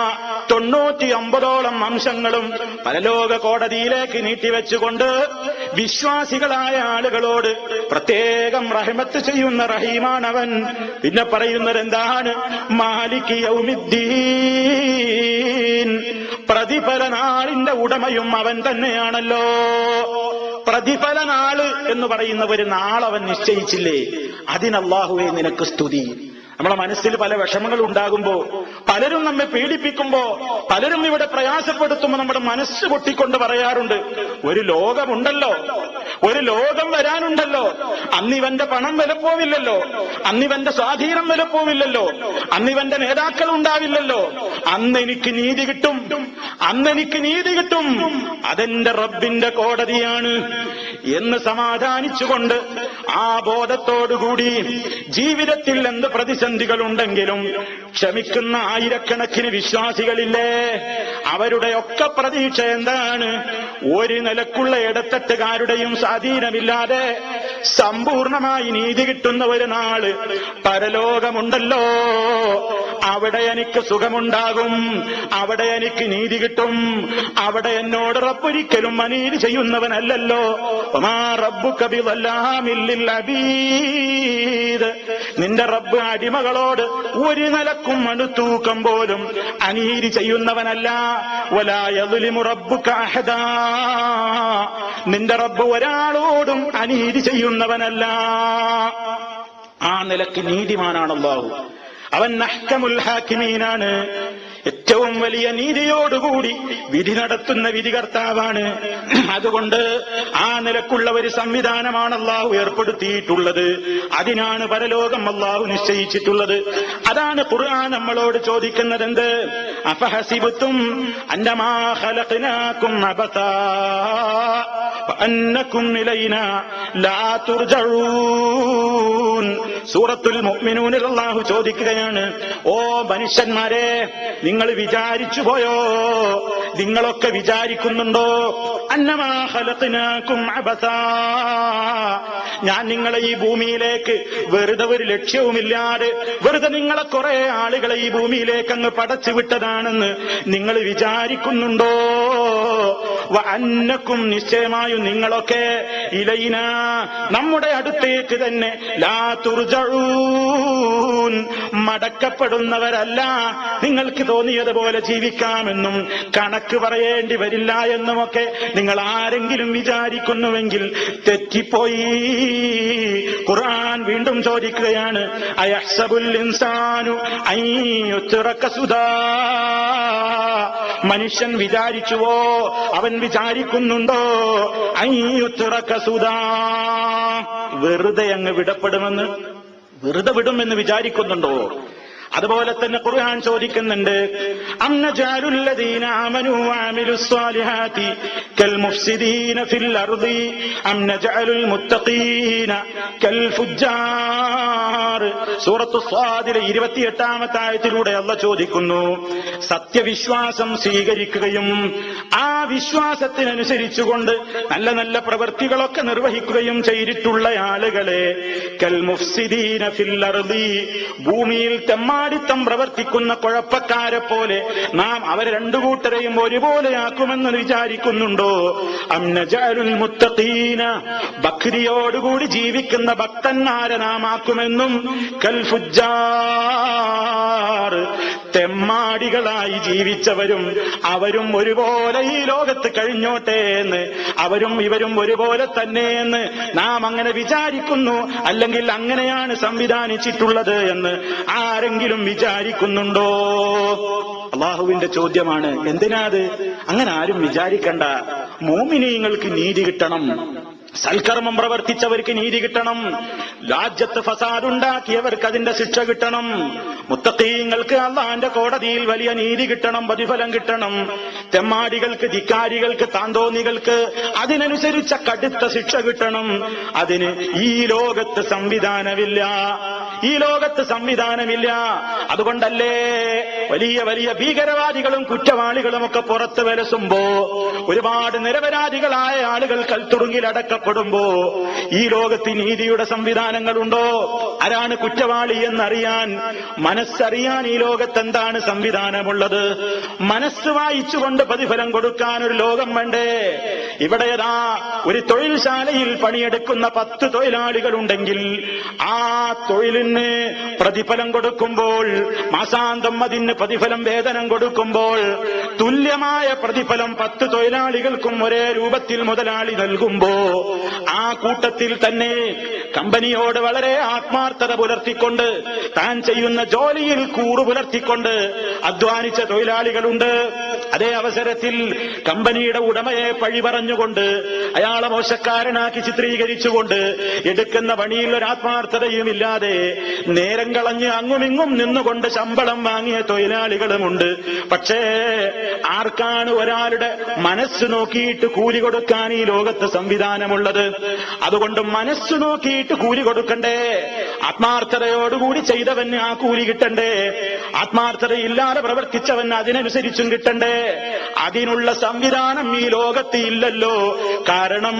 99 അംശങ്ങളും പരലോക കോടതിയിലേക്ക് നീട്ടിവെച്ചുകൊണ്ട് വിശ്വാസികളായ ആളുകളോട് പ്രത്യേകം റഹ്മത്ത് ചെയ്യുന്ന റഹീമാണവൻ. പിന്നെ പറയുന്നത് എന്താണ്? മാലിക് യൗമിദ്ദീൻ, പ്രതിഫലനാളിന്റെ ഉടമയും അവൻ തന്നെയാണല്ലോ. പ്രതിഫലനാള് എന്ന് പറയുന്ന ഒരു നാളവൻ നിശ്ചയിച്ചില്ലേ? അതിന് അല്ലാഹുവേ നിനക്ക് സ്തുതി. നമ്മളെ മനസ്സിൽ പല വിഷമങ്ങൾ ഉണ്ടാകുമ്പോ, പലരും നമ്മെ പീഡിപ്പിക്കുമ്പോ, പലരും ഇവിടെ പ്രയാസപ്പെടുത്തുമ്പോ നമ്മുടെ മനസ്സ് പൊട്ടിക്കൊണ്ട് പറയാറുണ്ട്, ഒരു ലോകമുണ്ടല്ലോ, ഒരു ലോകം വരാനുണ്ടല്ലോ, അന്നിവന്റെ പണം വിലപ്പോവില്ലല്ലോ, അന്നിവന്റെ സ്വാധീനം വിലപ്പോവില്ലല്ലോ, അന്നിവന്റെ നേതാക്കൾ ഉണ്ടാവില്ലല്ലോ, അന്നെനിക്ക് നീതി കിട്ടും, അന്നെനിക്ക് നീതി കിട്ടും, അതെന്റെ റബ്ബിന്റെ കോടതിയാണ് എന്ന് സമാധാനിച്ചുകൊണ്ട് ആ ബോധത്തോടുകൂടി ജീവിതത്തിൽ എന്ത് പ്രതിസന്ധികളുണ്ടെങ്കിലും ക്ഷമിക്കുന്ന ആയിരക്കണക്കിന് വിശ്വാസികളില്ലേ, അവരുടെയൊക്കെ പ്രതീക്ഷ എന്താണ്? ഒരു നിലക്കുള്ള ഇടത്തട്ടുകാരുടെയും സ്വാധീനമില്ലാതെ സമ്പൂർണമായി നീതി കിട്ടുന്ന ഒരു നാള് പരലോകമുണ്ടല്ലോ, അവിടെ എനിക്ക് സുഖമുണ്ടാകും, അവിടെ എനിക്ക് നീതി കിട്ടും, അവിടെ എന്നോട് റബ്ബൊരിക്കലും അനീതി ചെയ്യുന്നവനല്ലല്ലോ. വമാ റബ്ബുക ബിളല്ലാമിൽ ലിൽ അബീദ്, നിന്റെ റബ്ബ് അടിമകളോട് ഒരു നിലക്കും അണുത്തൂക്കം പോലും അനീതി ചെയ്യുന്നവനല്ല. വലാ യദ്ലിമു റബ്ബുക അഹദാ, നിന്റെ റബ്ബ് ഒരാളോടും അനീതി ചെയ്യുന്നവനല്ല. ആ നിലക്ക് നീതിമാനാണ് അല്ലാഹു. അവൻ അഹ്കമുൽ ഹാക്കിമീനാണ്, ഏറ്റവും വലിയ നീതിയോടുകൂടി വിധി നടത്തുന്ന വിധികർത്താവാണ്. അതുകൊണ്ട് ആ നിലക്കുള്ള ഒരു സംവിധാനമാണ് അല്ലാഹു ഏർപ്പെടുത്തിയിട്ടുള്ളത്. അതിനാണ് പരലോകം അല്ലാഹു നിശ്ചയിച്ചിട്ടുള്ളത്. അതാണ് ഖുർആൻ നമ്മളോട് ചോദിക്കുന്നത്. എന്ത്? അഫഹസിബതും അന്നമാ ഖലഖനാകും അബതാ വഅന്നകും ഇലൈനാ ലാ തുർജഊൻ. സൂറത്തുൽ മുഅ്മിനൂനിൽ അല്ലാഹു ചോദിക്കുകയാണ്, ഓ മനുഷ്യന്മാരെ, നിങ്ങൾ വിചാരിച്ചു പോയോ, നിങ്ങളൊക്കെ വിചാരിക്കുന്നുണ്ടോ, അന്നമാ ഖലഖനാകും അബസാ, ഞാൻ നിങ്ങളെ ഈ ഭൂമിയിലേക്ക് വെറുതെ ഒരു ലക്ഷ്യവുമില്ലാതെ വെറുതെ നിങ്ങളെ കുറെ ആളുകളെ ഈ ഭൂമിയിലേക്ക് അങ്ങ് പടച്ചു വിട്ടതാണെന്ന് നിങ്ങൾ വിചാരിക്കുന്നുണ്ടോ? വഅന്നകും, നിശ്ചയമായും നിങ്ങളൊക്കെ ഇലൈന, നമ്മുടെ അടുത്തേക്ക് തന്നെ, ലാ തുർജഊൻ, മടക്കപ്പെടുന്നവരല്ല. നിങ്ങൾക്ക് തോന്നിയതുപോലെ ജീവിക്കാമെന്നും കണക്ക് പറയേണ്ടി വരില്ല എന്നുമൊക്കെ നിങ്ങൾ ആരെങ്കിലും വിചാരിക്കുന്നുവെങ്കിൽ തെറ്റിപ്പോയി. ഖുർആൻ വീണ്ടും ചോദിക്കുകയാണ്, അയഹ്സബുൽ ഇൻസാനു അൻ യുത്റക സുദാ, മനുഷ്യൻ വിചാരിച്ചുവോ, അവൻ വിചാരിക്കുന്നുണ്ടോ, അൻ യുത്റക സുദാ, വെറുതെ അങ്ങ് വിടപ്പെടുമെന്ന്, വെറുതെ വിടുമെന്ന് വിചാരിക്കുന്നുണ്ടോ? അതുപോലെ തന്നെ ഖുർആൻ ചോദിക്കുന്നുണ്ട്, അം നജഅലുൽ ലദീന ആമനൂ വഅമിലുസ് സ്വാലിഹാതി കൽ മുഫ്സിദീന ഫിൽ അർദി അം നജഅലുൽ മുത്തഖീന കൽ ഫുജ്ജാർ. സൂറത്തു സ്വാദിലെ 28-ാമത്തെ ആയത്തിലൂടെ അല്ലാഹു ചോദിക്കുന്നു, സത്യവിശ്വാസം സ്വീകരിക്കുകയും ആ വിശ്വാസത്തിനനുസരിച്ചുകൊണ്ട് നല്ല നല്ല പ്രവൃത്തികളൊക്കെ നിർവഹിക്കുകയും ചെയ്തിട്ടുള്ള ആളുകളെ കൽ മുഫ്സിദീന ഫിൽ അർദി, ഭൂമിയിൽ തെമ്മാടിത്തം പ്രവർത്തിക്കുന്ന കുഴപ്പക്കാരെ പോലെ നാം അവരെ രണ്ടു കൂട്ടരെയും ഒരുപോലെയാക്കുമെന്ന് വിചാരിക്കുന്നുണ്ടോ? അം നജഅലുൽ മുത്തഖീന, ഭക്തിയോടുകൂടി ജീവിക്കുന്ന ഭക്തന്മാരെ നാം ആക്കുമെന്നും കൽ ഫുജ്ജാർ, തെമ്മാടികളായി ജീവിച്ചവരും അവരും ഒരുപോലെ ഈ ലോകത്ത് കഴിഞ്ഞോട്ടെ എന്ന്, അവരും ഇവരും ഒരുപോലെ തന്നെ എന്ന് നാം അങ്ങനെ വിചാരിക്കുന്നു, അല്ലെങ്കിൽ അങ്ങനെയാണ് സംവിധാനിച്ചിട്ടുള്ളത് എന്ന് ആരെങ്കിലും വിചാരിക്കുന്നുണ്ടോ? അള്ളാഹുവിന്റെ ചോദ്യമാണ്. എന്തിനാത്? അങ്ങനെ ആരും വിചാരിക്കണ്ട. മോമിനീങ്ങൾക്ക് നീതി കിട്ടണം, സൽക്കർമ്മം പ്രവർത്തിച്ചവർക്ക് നീതി കിട്ടണം, രാജ്യത്ത് ഫസാദുണ്ടാക്കിയവർക്ക് അതിന്റെ ശിക്ഷ കിട്ടണം, മുത്തഖീങ്ങൾക്ക് അള്ളാന്റെ കോടതിയിൽ വലിയ നീതി കിട്ടണം, പ്രതിഫലം കിട്ടണം, തെമ്മാടികൾക്ക്, ധിക്കാരികൾക്ക്, താന്തോന്നികൾക്ക് അതിനനുസരിച്ച കടുത്ത ശിക്ഷ കിട്ടണം. അതിന് ഈ ലോകത്ത് സംവിധാനമില്ല, ഈ ലോകത്ത് സംവിധാനമില്ല. അതുകൊണ്ടല്ലേ വലിയ വലിയ ഭീകരവാദികളും കുറ്റവാളികളും ഒക്കെ പുറത്ത് വലസുമ്പോ, ഒരുപാട് നിരപരാധികളായ ആളുകൾ കൽത്തുറുങ്കിൽ അടക്കപ്പെടുമ്പോ ഈ ലോകത്ത് നീതിയുടെ സംവിധാനങ്ങളുണ്ടോ? ആരാണ് കുറ്റവാളി എന്നറിയാൻ, മനസ്സറിയാൻ ഈ ലോകത്ത് എന്താണ് സംവിധാനമുള്ളത്? മനസ്സ് വായിച്ചുകൊണ്ട് പ്രതിഫലം കൊടുക്കാൻ ഒരു ലോകം വേണ്ടേ? ഇവിടേതാ ഒരു തൊഴിൽശാലയിൽ പണിയെടുക്കുന്ന 10 തൊഴിലാളികളുണ്ടെങ്കിൽ ആ തൊഴിലിന് പ്രതിഫലം കൊടുക്കുമ്പോൾ, മാസാന്തം അതിന് പ്രതിഫലം വേതനം കൊടുക്കുമ്പോൾ തുല്യമായ പ്രതിഫലം 10 തൊഴിലാളികൾക്കും ഒരേ രൂപത്തിൽ മുതലാളി നൽകുമ്പോ ആ കൂട്ടത്തിൽ തന്നെ കമ്പനിയോട് വളരെ ആത്മാർത്ഥത പുലർത്തിക്കൊണ്ട് താൻ ചെയ്യുന്ന ജോലിയിൽ കൂറു പുലർത്തിക്കൊണ്ട് അധ്വാനിച്ച തൊഴിലാളികളുണ്ട്. അതേ അവസരത്തിൽ കമ്പനിയുടെ ഉടമയെ പഴി പറഞ്ഞുകൊണ്ട് അയാളെ മോശക്കാരനാക്കി ചിത്രീകരിച്ചുകൊണ്ട് എടുക്കുന്ന പണിയിൽ ഒരു ആത്മാർത്ഥതയുമില്ലാതെ നേരം കളഞ്ഞ് അങ്ങുമിങ്ങും നിന്നുകൊണ്ട് ശമ്പളം വാങ്ങിയ തൊഴിലാളികളുമുണ്ട്. പക്ഷേ ആർക്കാണ് ഒരാളുടെ മനസ്സ് നോക്കിയിട്ട് കൂലി കൊടുക്കാൻ ഈ ലോകത്ത് സംവിധാനമുള്ളത്? അതുകൊണ്ട് മനസ്സ് നോക്കിയിട്ട് കൂലി കൊടുക്കണ്ടേ? ആത്മാർത്ഥതയോടുകൂടി ചെയ്തവന് ആ കൂലി കിട്ടണ്ടേ? ആത്മാർത്ഥതയില്ലാതെ പ്രവർത്തിച്ചവന് അതിനനുസരിച്ചും കിട്ടണ്ടേ? അതിനുള്ള സംവിധാനം ഈ ലോകത്ത് ഇല്ലല്ലോ. കാരണം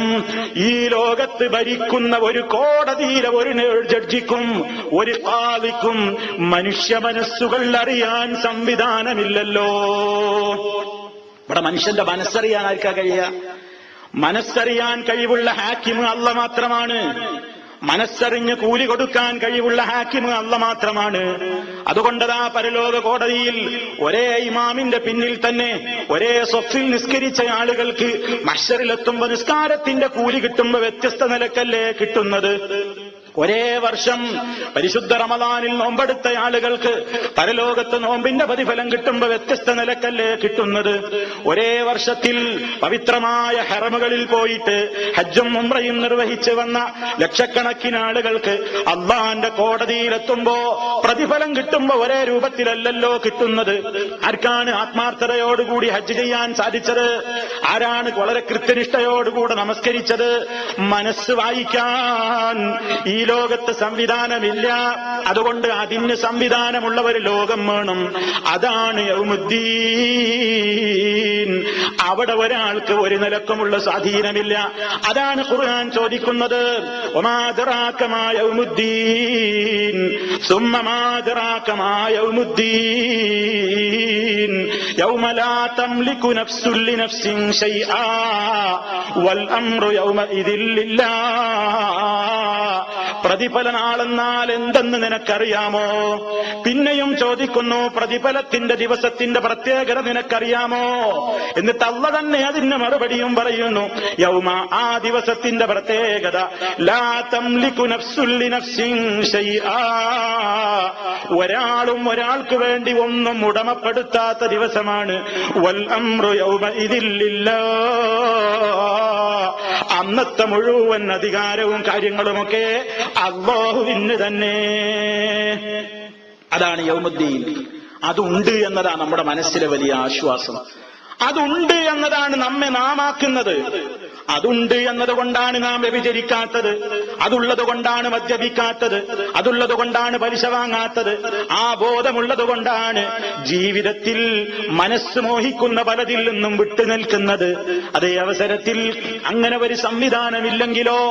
ഈ ലോകത്ത് ഭരിക്കുന്ന ഒരു കോടതിയിലെ ഒരു ജഡ്ജിക്കും ഒരു ഖാദിക്കും മനുഷ്യ മനസ്സുകൾ അറിയാൻ സംവിധാനമില്ലല്ലോ. ഇവിടെ മനുഷ്യന്റെ മനസ്സറിയാൻ ആർക്കാ കഴിയുക? മനസ്സറിയാൻ കഴിവുള്ള ഹാക്കിമ് അല്ല മാത്രമാണ്. മനസ്സറിഞ്ഞ് കൂലി കൊടുക്കാൻ കഴിവുള്ള ഹാക്കിമ് അല്ല മാത്രമാണ്. അതുകൊണ്ടതാ പരലോക കോടതിയിൽ ഒരേ ഇമാമിന്റെ പിന്നിൽ തന്നെ ഒരേ സ്വഫിൽ നിസ്കരിച്ച ആളുകൾക്ക് മഹ്ശറിലെത്തുമ്പോ നിസ്കാരത്തിന്റെ കൂലി കിട്ടുമ്പോ വ്യത്യസ്ത നിലക്കല്ലേ കിട്ടുന്നത്? ഒരേ വർഷം പരിശുദ്ധ റമദാനിൽ നോമ്പെടുത്ത ആളുകൾക്ക് പരലോകത്ത് നോമ്പിന്റെ പ്രതിഫലം കിട്ടുമ്പോ വ്യത്യസ്ത നിലക്കല്ലേ കിട്ടുന്നത്? ഒരേ വർഷത്തിൽ പവിത്രമായ ഹറമുകളിൽ പോയിട്ട് ഹജ്ജും ഉംറയും നിർവഹിച്ചു വന്ന ലക്ഷക്കണക്കിന് ആളുകൾക്ക് അള്ളാന്റെ കോടതിയിലെത്തുമ്പോ പ്രതിഫലം കിട്ടുമ്പോ ഒരേ രൂപത്തിലല്ലല്ലോ കിട്ടുന്നത്. ആർക്കാണ് ആത്മാർത്ഥതയോടുകൂടി ഹജ്ജ് ചെയ്യാൻ സാധിച്ചത്? ആരാണ് വളരെ കൃത്യനിഷ്ഠയോടുകൂടെ നമസ്കരിച്ചത്? മനസ്സ് വായിക്കാൻ ഈ ലോകത്ത് സംവിധാനമില്ല. അതുകൊണ്ട് അതിന് സംവിധാനമുള്ള ഒരു ലോകം വേണം. അതാണ് യൗമുദ്ദീൻ. അവിടെ ഒരാൾക്ക് ഒരു നിലക്കുമുള്ള സ്വാധീനമില്ല. അതാണ് ഖുർആൻ ചോദിക്കുന്നത്, വമാ അദ്റാക മാ യൗമുദ്ദീൻ സുമ്മ മാ അദ്റാക മാ യൗമുദ്ദീൻ യൗമ ലാ തംലികു നഫ്സുൻ ലിനഫ്സിൻ ശൈആ വൽ അംറു യൗമഇദിൻ ലില്ലാഹ്. പ്രതിഫല നാളെന്നാൽ എന്തെന്ന് നിനക്കറിയാമോ? പിന്നെയും ചോദിക്കുന്നു, പ്രതിഫലത്തിന്റെ ദിവസത്തിന്റെ പ്രത്യേകത നിനക്കറിയാമോ? എന്നിട്ട് അള്ള തന്നെ അതിന് മറുപടിയും പറയുന്നു, യൗമ, ആ ദിവസത്തിന്റെ പ്രത്യേകത, ലാ തംലികു നഫ്സുൻ ലിനഫ്സിൻ ശൈആ, ഒരാളും ഒരാൾക്ക് വേണ്ടി ഒന്നും ഉടമപ്പെടുത്താത്ത ദിവസമാണ്. വൽ അംറു യൗമഇദിൻ ലില്ലാഹ്, അന്നത്തെ മുഴുവൻ അധികാരവും കാര്യങ്ങളുമൊക്കെ അല്ലാഹുവിന് തന്നെ. അതാണ് യൗമുദ്ദീൻ. അതുണ്ട് എന്നതാണ് നമ്മുടെ മനസ്സിലെ വലിയ ആശ്വാസം. അതുണ്ട് എന്നതാണ് നമ്മെ നാമാക്കുന്നത്. അതുണ്ട് എന്നതുകൊണ്ടാണ് നാം വ്യഭിചരിക്കാത്തത്, അതുള്ളത് കൊണ്ടാണ് മദ്യപിക്കാത്തത്, അതുള്ളത് കൊണ്ടാണ് പലിശ വാങ്ങാത്തത്. ആ ബോധമുള്ളത് കൊണ്ടാണ് ജീവിതത്തിൽ മനസ്സ് മോഹിക്കുന്ന പലതിൽ നിന്നും വിട്ടുനിൽക്കുന്നത്. അതേ അവസരത്തിൽ അങ്ങനെ ഒരു സംവിധാനമില്ലെങ്കിലോ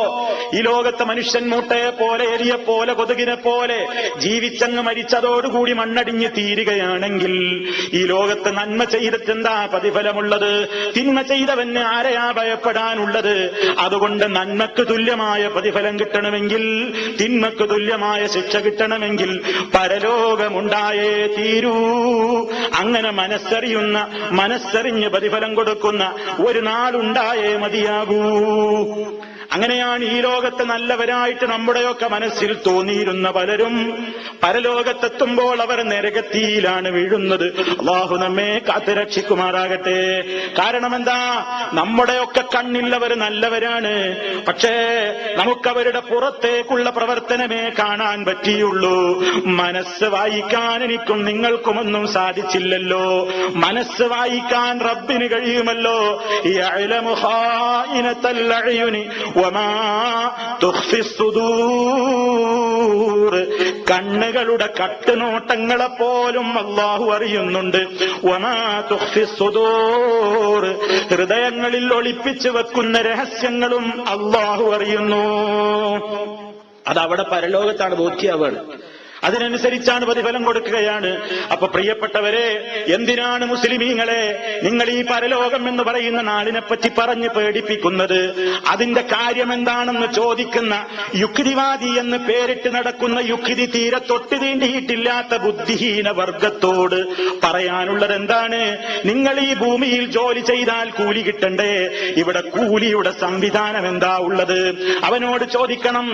ഈ ലോകത്തെ മനുഷ്യൻ മൂട്ടയെ പോലെ, എലിയെ പോലെ, കൊതുകിനെ പോലെ ജീവിച്ചങ്ങ് മരിച്ചതോടുകൂടി മണ്ണടിഞ്ഞ് തീരുകയാണെങ്കിൽ ഈ ലോകത്ത് നന്മ ചെയ്തിട്ടെന്താ പ്രതിഫലമുള്ളത്? തിന്മ ചെയ്തവന് ആരെയാ ഭയപ്പെടാനുള്ളത്? അതുകൊണ്ട് നന്മക്ക് തുല്യമായ പ്രതിഫലം കിട്ടണമെങ്കിൽ, തിന്മക്ക് തുല്യമായ ശിക്ഷ കിട്ടണമെങ്കിൽ പരലോകമുണ്ടായേ തീരൂ. അങ്ങനെ മനസ്സറിഞ്ഞ് പ്രതിഫലം കൊടുക്കുന്ന ഒരു നാളുണ്ടായേ മതിയാകൂ. അങ്ങനെയാണ് ഈ ലോകത്ത് നല്ലവരായിട്ട് നമ്മുടെയൊക്കെ മനസ്സിൽ തോന്നിയിരുന്ന പലരും പരലോകത്തെത്തുമ്പോൾ അവർ നരകത്തിയിലാണ് വീഴുന്നത്. അല്ലാഹു നമ്മെ കാത്തുരക്ഷിക്കുമാറാകട്ടെ. കാരണം എന്താ? നമ്മുടെയൊക്കെ കണ്ണിൽ അവർ നല്ലവരാണ്, പക്ഷേ നമുക്കവരുടെ പുറത്തേക്കുള്ള പ്രവർത്തനമേ കാണാൻ പറ്റിയുള്ളൂ. മനസ്സ് വായിക്കാൻ എനിക്കും നിങ്ങൾക്കുമൊന്നും സാധിച്ചില്ലല്ലോ. മനസ്സ് വായിക്കാൻ റബ്ബിന് കഴിയുമല്ലോ. യഅലമു ഖായിനത്തൽ അയുനി വമാ തുഖ്ഫി സുദൂർ, കണ്ണുകളുടെ കട്ടുനോട്ടങ്ങളെ പോലും അല്ലാഹു അറിയുന്നുണ്ട്. വമാ തുഖ്ഫി സുദൂർ, ഹൃദയങ്ങളിൽ ഒളിപ്പിച്ചു വെക്കുന്ന രഹസ്യങ്ങളും അല്ലാഹു അറിയുന്നു. അതവിടെ പരലോകത്താണ് ബോധ്യാവാണ്. അതിനനുസരിച്ചാണ് പ്രതിഫലം കൊടുക്കുകയാണ്. അപ്പൊ പ്രിയപ്പെട്ടവരെ, എന്തിനാണ് മുസ്ലിമീങ്ങളെ നിങ്ങൾ ഈ പരലോകം എന്ന് പറയുന്ന നാളിനെപ്പറ്റി പറഞ്ഞ് പേടിപ്പിക്കുന്നത്? അതിന്റെ കാര്യം എന്താണെന്ന് ചോദിക്കുന്ന യുക്തിവാദി എന്ന് പേരിട്ട് നടക്കുന്ന യുക്തി തീരെ തൊട്ട് തീണ്ടിയിട്ടില്ലാത്ത ബുദ്ധിഹീന വർഗത്തോട് പറയാനുള്ളത് എന്താണ്? നിങ്ങൾ ഈ ഭൂമിയിൽ ജോലി ചെയ്താൽ കൂലി കിട്ടണ്ടേ? ഇവിടെ കൂലിയുടെ സംവിധാനം എന്താ ഉള്ളത്? അവനോട് ചോദിക്കണം.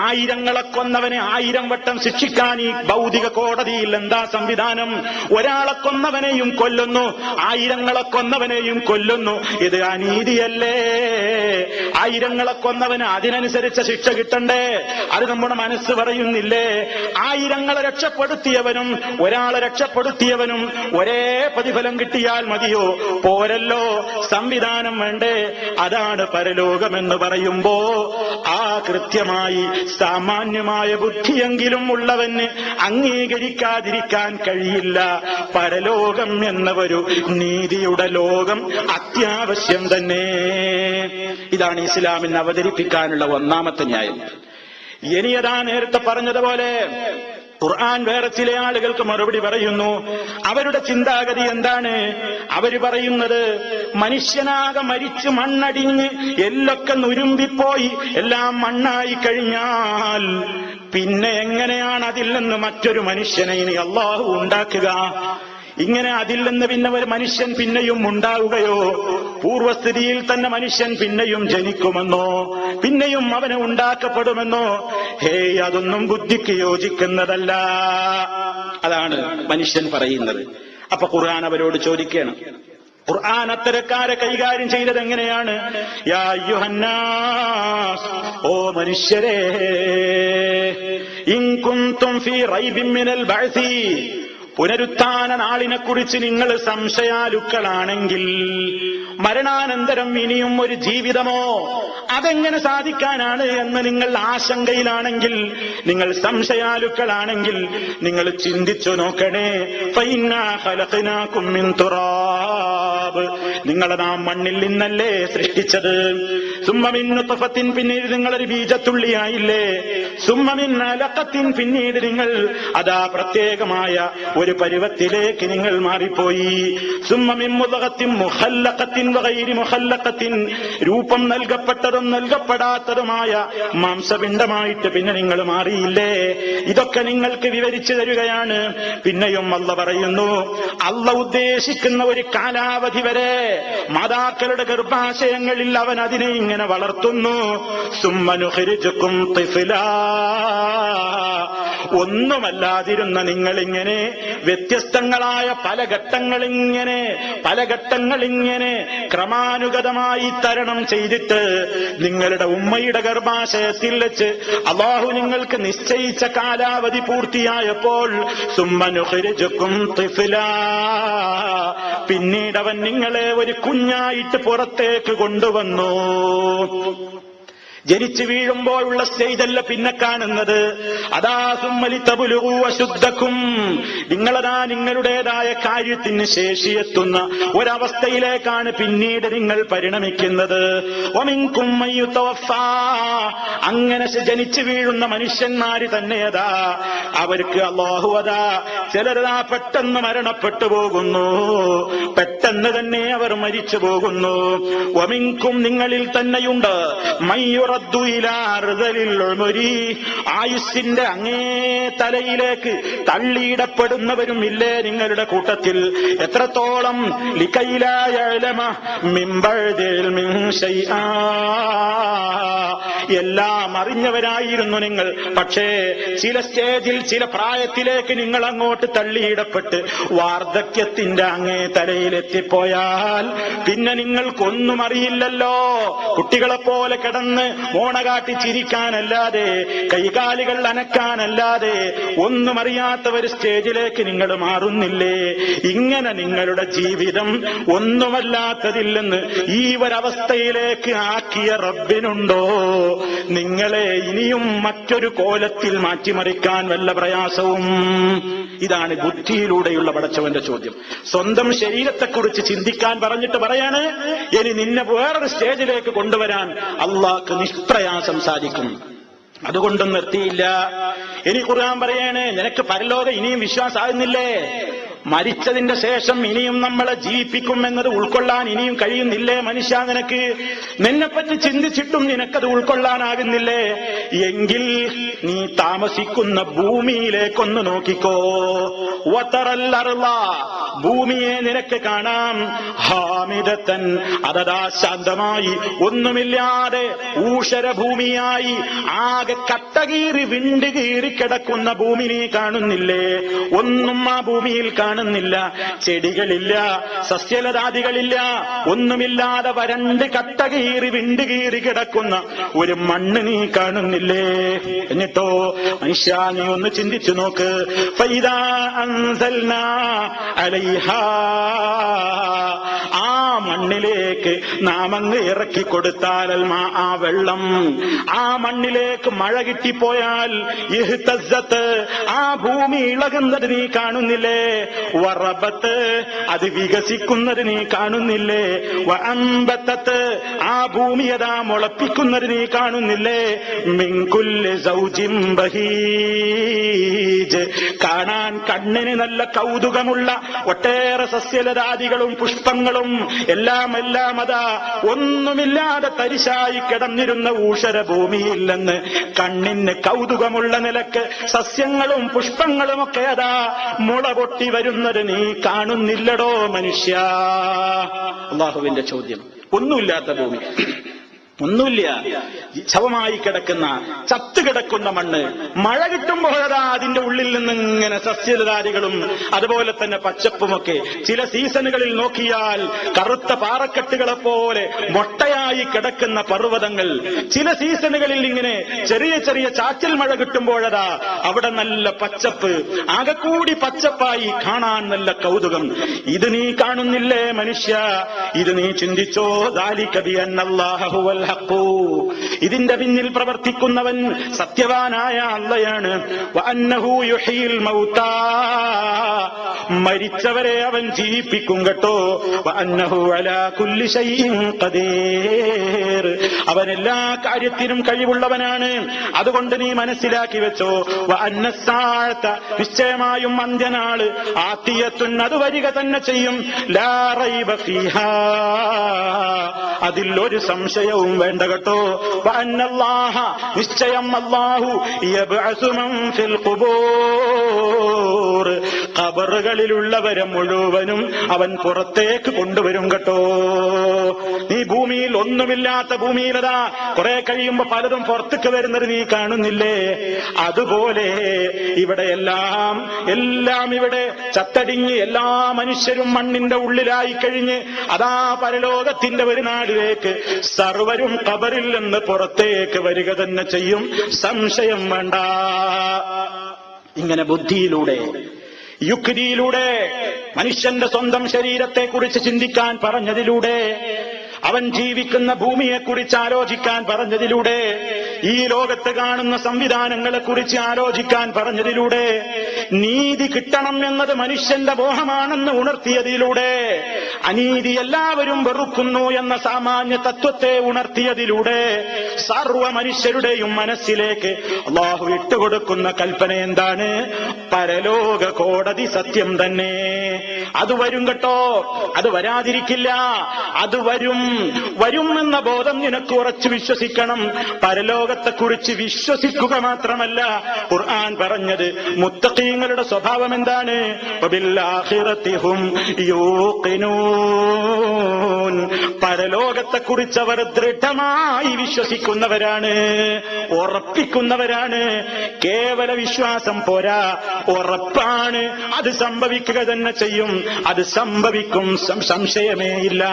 ആയിരങ്ങളെ കൊന്നവനെ 1000 വട്ടം ശിക്ഷിക്കാൻ ഈ ഭൗതിക കോടതിയിൽ എന്താ സംവിധാനം? ഒരാളെ കൊന്നവനെയും കൊല്ലുന്നു, 1000 കൊന്നവനെയും കൊല്ലുന്നു. ഇത് അനീതിയല്ലേ? 1000 കൊന്നവന് അതിനനുസരിച്ച ശിക്ഷ കിട്ടണ്ടേ? അത് നമ്മുടെ മനസ്സ് പറയുന്നില്ലേ? 1000 രക്ഷപ്പെടുത്തിയവനും ഒരാളെ രക്ഷപ്പെടുത്തിയവനും ഒരേ പ്രതിഫലം കിട്ടിയാൽ മതിയോ? പോരല്ലോ, സംവിധാനം വേണ്ടേ? അതാണ് പരലോകമെന്ന് പറയുമ്പോ ആ കൃത്യമായി സാമാന്യമായ ബുദ്ധിയെങ്കിലും ഉള്ളവന് അംഗീകരിക്കാതിരിക്കാൻ കഴിയില്ല. പരലോകം എന്ന ഒരു നീതിയുടെ ലോകം അത്യാവശ്യം തന്നെ. ഇതാണ് ഇസ്ലാമിന് അവതരിപ്പിക്കാനുള്ള ഒന്നാമത്തെ ന്യായം. ഇനിയതാ നേരത്തെ പറഞ്ഞതുപോലെ ഖുർആൻ വേറെ ചില ആളുകൾക്ക് മറുപടി പറയുന്നു. അവരുടെ ചിന്താഗതി എന്താണ്? അവര് പറയുന്നത് മനുഷ്യനാകെ മരിച്ചു മണ്ണടിഞ്ഞ് എല്ലൊക്കെ നുരുമ്പിപ്പോയി എല്ലാം മണ്ണായി കഴിഞ്ഞാൽ പിന്നെ എങ്ങനെയാണ് അതിൽ നിന്ന് മറ്റൊരു മനുഷ്യനെ ഇനി അള്ളാഹു ഉണ്ടാക്കുക? ഇങ്ങനെ അതിൽ നിന്ന് പിന്നെ ഒരു മനുഷ്യൻ പിന്നെയും ഉണ്ടാവുകയോ? പൂർവസ്ഥിതിയിൽ തന്നെ മനുഷ്യൻ പിന്നെയും ജനിക്കുമെന്നോ പിന്നെയും അവന് ഉണ്ടാക്കപ്പെടുമെന്നോ? ഹേയ്, അതൊന്നും ബുദ്ധിക്ക് യോജിക്കുന്നതല്ല. അതാണ് മനുഷ്യൻ പറയുന്നത്. അപ്പൊ ഖുർആൻ അവരോട് ചോദിക്കണം. ഖുർആൻ അത്തരക്കാരെ കൈകാര്യം ചെയ്തത് എങ്ങനെയാണ്? യാ അയ്യുഹന്നാസ്, ഓ മനുഷ്യരേ, ഇൻ കുൻതും ഫീ റൈബിൻ മിനൽ ബഅസി, പുനരുത്ഥാന നാളിനെ കുറിച്ച് നിങ്ങൾ സംശയാലുക്കളാണെങ്കിൽ, മരണാനന്തരം ഇനിയും ഒരു ജീവിതമോ അതെങ്ങനെ സാധിക്കാനാണ് എന്ന് നിങ്ങൾ ആശങ്കയിലാണെങ്കിൽ, നിങ്ങൾ സംശയാലുക്കളാണെങ്കിൽ നിങ്ങൾ ചിന്തിച്ചു നോക്കണേ. ഫഇന്നാ ഖലഖനാകും മിൻ തുറാബ്, നിങ്ങളെ നാം മണ്ണിൽ നിന്നല്ലേ സൃഷ്ടിച്ചത്. സുമ്മ മിൻ നുത്ഫത്തിൻ, പിന്നീട് നിങ്ങളൊരു ബീജത്തുള്ളിയായില്ലേ. സുമ്മ മിൻ അലഖത്തിൻ, പിന്നീട് നിങ്ങൾ അതാ പ്രത്യേകമായ ഒരു പരുവത്തിലേക്ക് നിങ്ങൾ മാറിപ്പോയി. സുമ്മ മിൻ മുദ്ഗത്തിൻ മുഖല്ലഖത്തിൻ വഗൈരി മുഖല്ലഖത്തിൻ, രൂപം നൽകപ്പെട്ടതും നൽകപ്പെടാത്തതുമായ മാംസപിണ്ഡമായിട്ട് പിന്നെ നിങ്ങൾ മാറിയില്ലേ. ഇതൊക്കെ നിങ്ങൾക്ക് വിവരിച്ചു തരികയാണ്. പിന്നെയും അള്ള പറയുന്നു, അള്ള ഉദ്ദേശിക്കുന്ന ഒരു കാലാവധി വരെ മാതാക്കളുടെ ഗർഭാശയങ്ങളിൽ അവൻ അതിനെ ഇങ്ങനെ വളർത്തുന്നു. സുമ്മ നുഖ്രിജുകും തിഫ്ലാ, ഒന്നുമല്ലാതിരുന്ന നിങ്ങളിങ്ങനെ വ്യത്യസ്തങ്ങളായ പല ഘട്ടങ്ങളിങ്ങനെ ക്രമാനുഗതമായി തരണം ചെയ്തിട്ട് നിങ്ങളുടെ ഉമ്മയുടെ ഗർഭാശയത്തിൽ വെച്ച് അല്ലാഹു നിങ്ങൾക്ക് നിശ്ചയിച്ച കാലാവധി പൂർത്തിയായപ്പോൾ സുമ്മ നുഖ്രിജുകും തിഫ്ലാ, പിന്നീട് അവൻ നിങ്ങളെ ഒരു കുഞ്ഞായിട്ട് പുറത്തേക്ക് കൊണ്ടുവന്നു. ജനിച്ചു വീഴുമ്പോഴുള്ള സ്റ്റേജല്ല പിന്നെ കാണുന്നത്. അതാ സുമ്മലി തബ്ലുഗു അശുദ്ധക്കും, നിങ്ങളതാ നിങ്ങളുടേതായ കാര്യത്തിന് ശേഷിയെത്തുന്ന ഒരവസ്ഥയിലേക്കാണ് പിന്നീട് നിങ്ങൾ പരിണമിക്കുന്നത്. വമിൻകും മയ്യുതവഫാ, അങ്ങനെ ജനിച്ചു വീഴുന്ന മനുഷ്യന്മാര് തന്നെയതാ അവർക്ക് അല്ലാഹു അതാ ചിലരതാ പെട്ടെന്ന് മരണപ്പെട്ടു പോകുന്നു, പെട്ടെന്ന് തന്നെ അവർ മരിച്ചു പോകുന്നു. വമിൻകും, നിങ്ങളിൽ തന്നെയുണ്ട് ആയുസ്സിന്റെ അങ്ങേ തലയിലേക്ക് തള്ളിയിടപ്പെടുന്നവരും ഇല്ലേ നിങ്ങളുടെ കൂട്ടത്തിൽ? എത്രത്തോളം? എല്ലാം അറിഞ്ഞവരായിരുന്നു നിങ്ങൾ, പക്ഷേ ചില സ്റ്റേജിൽ ചില പ്രായത്തിലേക്ക് നിങ്ങൾ അങ്ങോട്ട് തള്ളിയിടപ്പെട്ട് വാർദ്ധക്യത്തിന്റെ അങ്ങേ തലയിലെത്തിപ്പോയാൽ പിന്നെ നിങ്ങൾക്കൊന്നും അറിയില്ലല്ലോ. കുട്ടികളെപ്പോലെ കിടന്ന് മോണകാട്ടി ചിരിക്കാനല്ലാതെ കൈകാലുകൾ അനക്കാനല്ലാതെ ഒന്നും അറിയാത്ത ഒരു സ്റ്റേജിലേക്ക് നിങ്ങൾ മാറുന്നില്ലേ? ഇങ്ങനെ നിങ്ങളുടെ ജീവിതം ഒന്നുമല്ലാത്തതില്ലെന്ന് ഈ ഒരവസ്ഥയിലേക്ക് ആക്കിയ റബ്ബിനുണ്ടോ നിങ്ങളെ ഇനിയും മറ്റൊരു കോലത്തിൽ മാറ്റിമറിക്കാൻ വല്ല പ്രയാസവും? ഇതാണ് ബുദ്ധിയിലൂടെയുള്ള പടച്ചവന്റെ ചോദ്യം. സ്വന്തം ശരീരത്തെക്കുറിച്ച് ചിന്തിക്കാൻ പറഞ്ഞിട്ട് പറയാണ്, ഇനി നിന്നെ വേറൊരു സ്റ്റേജിലേക്ക് കൊണ്ടുവരാൻ അള്ളാഹ്ക്ക് നിഷ്പ്രയാസം സാധിക്കും. അതുകൊണ്ടും നിർത്തിയില്ല. ഇനി ഖുർആൻ പറയാണ്, നിനക്ക് പരലോകം ഇനിയും വിശ്വാസമാകുന്നില്ലേ? മരിച്ചതിന്റെ ശേഷം ഇനിയും നമ്മളെ ജീവിപ്പിക്കും എന്നത് ഉൾക്കൊള്ളാൻ ഇനിയും കഴിയുന്നില്ലേ മനുഷ്യ? നിന്നെപ്പറ്റി ചിന്തിച്ചിട്ടും നിനക്കത് ഉൾക്കൊള്ളാനാകുന്നില്ലേ? എങ്കിൽ നീ താമസിക്കുന്ന ഭൂമിയിലേക്കൊന്ന് നോക്കിക്കോ. വതറല്ലർള, ഭൂമിയെ നിനക്ക് കാണാം. ഹാമിദത്തൻ, അതതാ ശാന്തമായി ഒന്നുമില്ലാതെ ഊഷരഭൂമിയായി ആകെ കട്ടകീറി വിണ്ടുകീറി കിടക്കുന്ന ഭൂമി നീ കാണുന്നില്ലേ? ഒന്നും ആ ഭൂമിയിൽ കാണുന്നില്ല. ചെടികളില്ല, സസ്യലതാദികളില്ല, ഒന്നുമില്ലാതെ വരണ്ട് കട്ടകീറി വിണ്ടുകീറി കിടക്കുന്ന ഒരു മണ്ണ് നീ കാണുന്നില്ലേ? എന്നിട്ടോ മനുഷ്യ നീ ഒന്ന് ചിന്തിച്ചു നോക്ക്. ഫൈദാ അൻസൽനാ അലൈഹാ, ആ മണ്ണിലേക്ക് നാം അങ്ങ് ഇറക്കി കൊടുത്താൽ ആ വെള്ളം, ആ മണ്ണിലേക്ക് മഴ കിട്ടിപ്പോയാൽ ഇഹ്തസ്സത്ത്, ആ ഭൂമി ഇളകുന്നത് നീ കാണുന്നില്ലേ? വറബത്ത്, അത് വികസിക്കുന്നത് നീ കാണുന്നില്ലേ? വഅംബതത്ത്, ആ ഭൂമി അതാ മുളപ്പിക്കുന്നത് നീ കാണുന്നില്ലേ? മിൻ കുല്ലി സൗജിൻ ബഹീജ്, കാണാൻ കണ്ണിന് നല്ല കൗതുകമുള്ള ഒട്ടേറെ സസ്യലതാദികളും പുഷ്പങ്ങളും എല്ലാം അതാ ഒന്നുമില്ലാതെ തരിശായി കിടന്നിരുന്ന ഊഷര ഭൂമിയിൽ നിന്ന് കണ്ണിന് കൗതുകമുള്ള നിലക്ക് സസ്യങ്ങളും പുഷ്പങ്ങളുമൊക്കെ അതാ മുള പൊട്ടി വരുന്നത് നീ കാണുന്നില്ലടോ മനുഷ്യ? അല്ലാഹുവിന്റെ ചോദ്യം. ഒന്നുമില്ലാത്ത ഭൂമി, ഒന്നുമില്ല, ശവമായി കിടക്കുന്ന ചത്തുകിടക്കുന്ന മണ്ണ്, മഴ കിട്ടുമ്പോഴതാ അതിന്റെ ഉള്ളിൽ നിന്ന് ഇങ്ങനെ സസ്യലതാദികളും അതുപോലെ തന്നെ പച്ചപ്പുമൊക്കെ. ചില സീസണുകളിൽ നോക്കിയാൽ കറുത്ത പാറക്കെട്ടുകളെ പോലെ മൊട്ടയായി കിടക്കുന്ന പർവ്വതങ്ങൾ. ചില സീസണുകളിൽ ഇങ്ങനെ ചെറിയ ചെറിയ ചാറ്റൽ മഴ കിട്ടുമ്പോഴതാ അവിടെ നല്ല പച്ചപ്പ്, ആകെക്കൂടി പച്ചപ്പായി കാണാൻ നല്ല കൗതുകം. ഇത് നീ കാണുന്നില്ലേ മനുഷ്യ? ഇത് നീ ചിന്തിച്ചോ? ദാലിക ബിഅന്നല്ലാഹ ഹുവൽ ഹഖ്, ഇതിന്റെ പിന്നിൽ പ്രവർത്തിക്കുന്നവൻ സത്യവാനായ അല്ലാഹയാണ്. വഅന്നഹു യുഹീൽ മൗതാ, മരിച്ചവരെ അവൻ ജീവിപ്പിക്കും കേട്ടോ. വഅന്നഹു അലാ കുല്ലി ശൈഇൻ ഖദീർ, അവൻ എല്ലാ കാര്യത്തിനും കഴിവുള്ളവനാണ്. അതുകൊണ്ട് നീ മനസ്സിലാക്കി വെച്ചോ. വഅന്നസ്സാഅത, നിശ്ചയമായും അന്ത്യനാള്, ആതിയത്തുൻ, അത് വരിക തന്നെ ചെയ്യും. ലാ റൈബ ഫീഹാ, അതിൽ ഒരു സംശയവും വേണ്ട കേട്ടോ. വഅന്നല്ലാഹ, നിശ്ചയം അല്ലാഹു, യബ്അസു മൻ ഫിൽ ഖുബൂർ, ഖബറുകളിലുള്ളവരെ മുഴുവനും അവൻ പുറത്തേക്ക് കൊണ്ടുവരും കേട്ടോ. നീ ഭൂമിയിൽ ഒന്നുമില്ലാത്ത ഭൂമിയിലതാ കുറെ കഴിയുമ്പോ പലതും പുറത്തേക്ക് വരുന്നത് നീ കാണുന്നില്ലേ? അതുപോലെ ഇവിടെ എല്ലാം ഇവിടെ ചത്തടിഞ്ഞ് എല്ലാ മനുഷ്യരും മണ്ണിന്റെ ഉള്ളിലായി കഴിഞ്ഞ് അതാ പരലോകത്തിന്റെ ഒരു നാടിലേക്ക് സർവരും ഖബറിൽ നിന്ന് പുറത്തേക്ക് വരിക തന്നെ ചെയ്യും, സംശയം വേണ്ട. ഇങ്ങനെ ബുദ്ധിയിലൂടെ യുക്തിയിലൂടെ മനുഷ്യന്റെ സ്വന്തം ശരീരത്തെക്കുറിച്ച് ചിന്തിക്കാൻ പറഞ്ഞതിലൂടെ, അവൻ ജീവിക്കുന്ന ഭൂമിയെക്കുറിച്ച് ആലോചിക്കാൻ പറഞ്ഞതിലൂടെ, ഈ ലോകത്ത് കാണുന്ന സംവിധാനങ്ങളെക്കുറിച്ച് ആലോചിക്കാൻ പറഞ്ഞതിലൂടെ, നീതി കിട്ടണം എന്നത് മനുഷ്യന്റെ മോഹമാണെന്ന് ഉണർത്തിയതിലൂടെ, അനീതി എല്ലാവരും വെറുക്കുന്നു എന്ന സാമാന്യ തത്വത്തെ ഉണർത്തിയതിലൂടെ, സർവ മനുഷ്യരുടെയും മനസ്സിലേക്ക് അല്ലാഹു ഇട്ടുകൊടുക്കുന്ന കൽപ്പന എന്താണ്? പരലോക കോടതി സത്യം തന്നെ. അത് വരും കേട്ടോ, അത് വരാതിരിക്കില്ല, അത് വരും എന്ന ബോധം നിനക്ക് ഉറച്ചു വിശ്വസിക്കണം. പരലോകത്തെക്കുറിച്ച് വിശ്വസിക്കുക മാത്രമല്ല, ഖുർആൻ പറഞ്ഞത് മുത്തഖീങ്ങളുടെ സ്വഭാവം എന്താണ്? വബിൽആഖിറതി ഹും യൂഖിനൂൻ, പരലോകത്തെക്കുറിച്ച് അവർ ദൃഢമായി വിശ്വസിക്കുന്നവരാണ്, ഉറപ്പിക്കുന്നവരാണ്. കേവല വിശ്വാസം പോരാ, ഉറപ്പാണ്. അത് സംഭവിക്കുക തന്നെ ചെയ്യും, അത് സംഭവിക്കും, സംശയമേ ഇല്ല.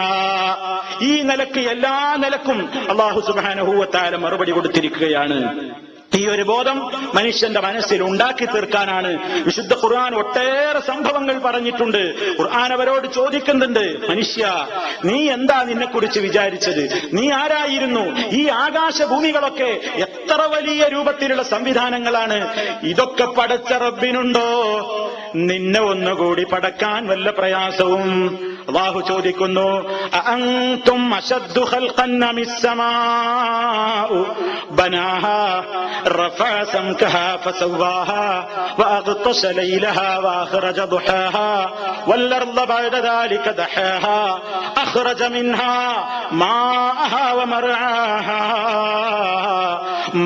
ഈ നിലക്ക് എല്ലാ നിലക്കും അല്ലാഹു സുബ്ഹാനഹു വ തആല മറുപടി കൊടുത്തിരിക്കുകയാണ്. ഈ ഒരു ബോധം മനുഷ്യന്റെ മനസ്സിൽ ഉണ്ടാക്കി തീർക്കാനാണ് വിശുദ്ധ ഖുർആൻ ഒട്ടേറെ സംഭവങ്ങൾ പറഞ്ഞിട്ടുണ്ട്. ഖുർആൻ അവരോട് ചോദിക്കുന്നുണ്ട്, മനുഷ്യ നീ എന്താ നിന്നെക്കുറിച്ച് വിചാരിച്ചത്? നീ ആരായിരുന്നു? ഈ ആകാശഭൂമികളൊക്കെ എത്ര വലിയ രൂപത്തിലുള്ള സംവിധാനങ്ങളാണ്. ഇതൊക്കെ പടച്ച റബ്ബിനുണ്ടോ? നിന്നെ ഒന്നുകൂടി പടക്കാൻ വല്ല പ്രയാസവും? അല്ലാഹു ചോദിക്കുന്നു, അഅൻതും അശദ്ദു ഖൽഖൻ അമിസ് സമാഉ ബനാഹാ റഫഅ സംകഹാ ഫസവ്വാഹാ വഅഗ്തശ ലൈലഹാ വഅഖ്റജ ദുഹാഹാ വൽഅർള ബഅദ ദാലിക ദഹാഹാ അഖ്റജ മിൻഹാ മാഅഹാ വമർആഹാ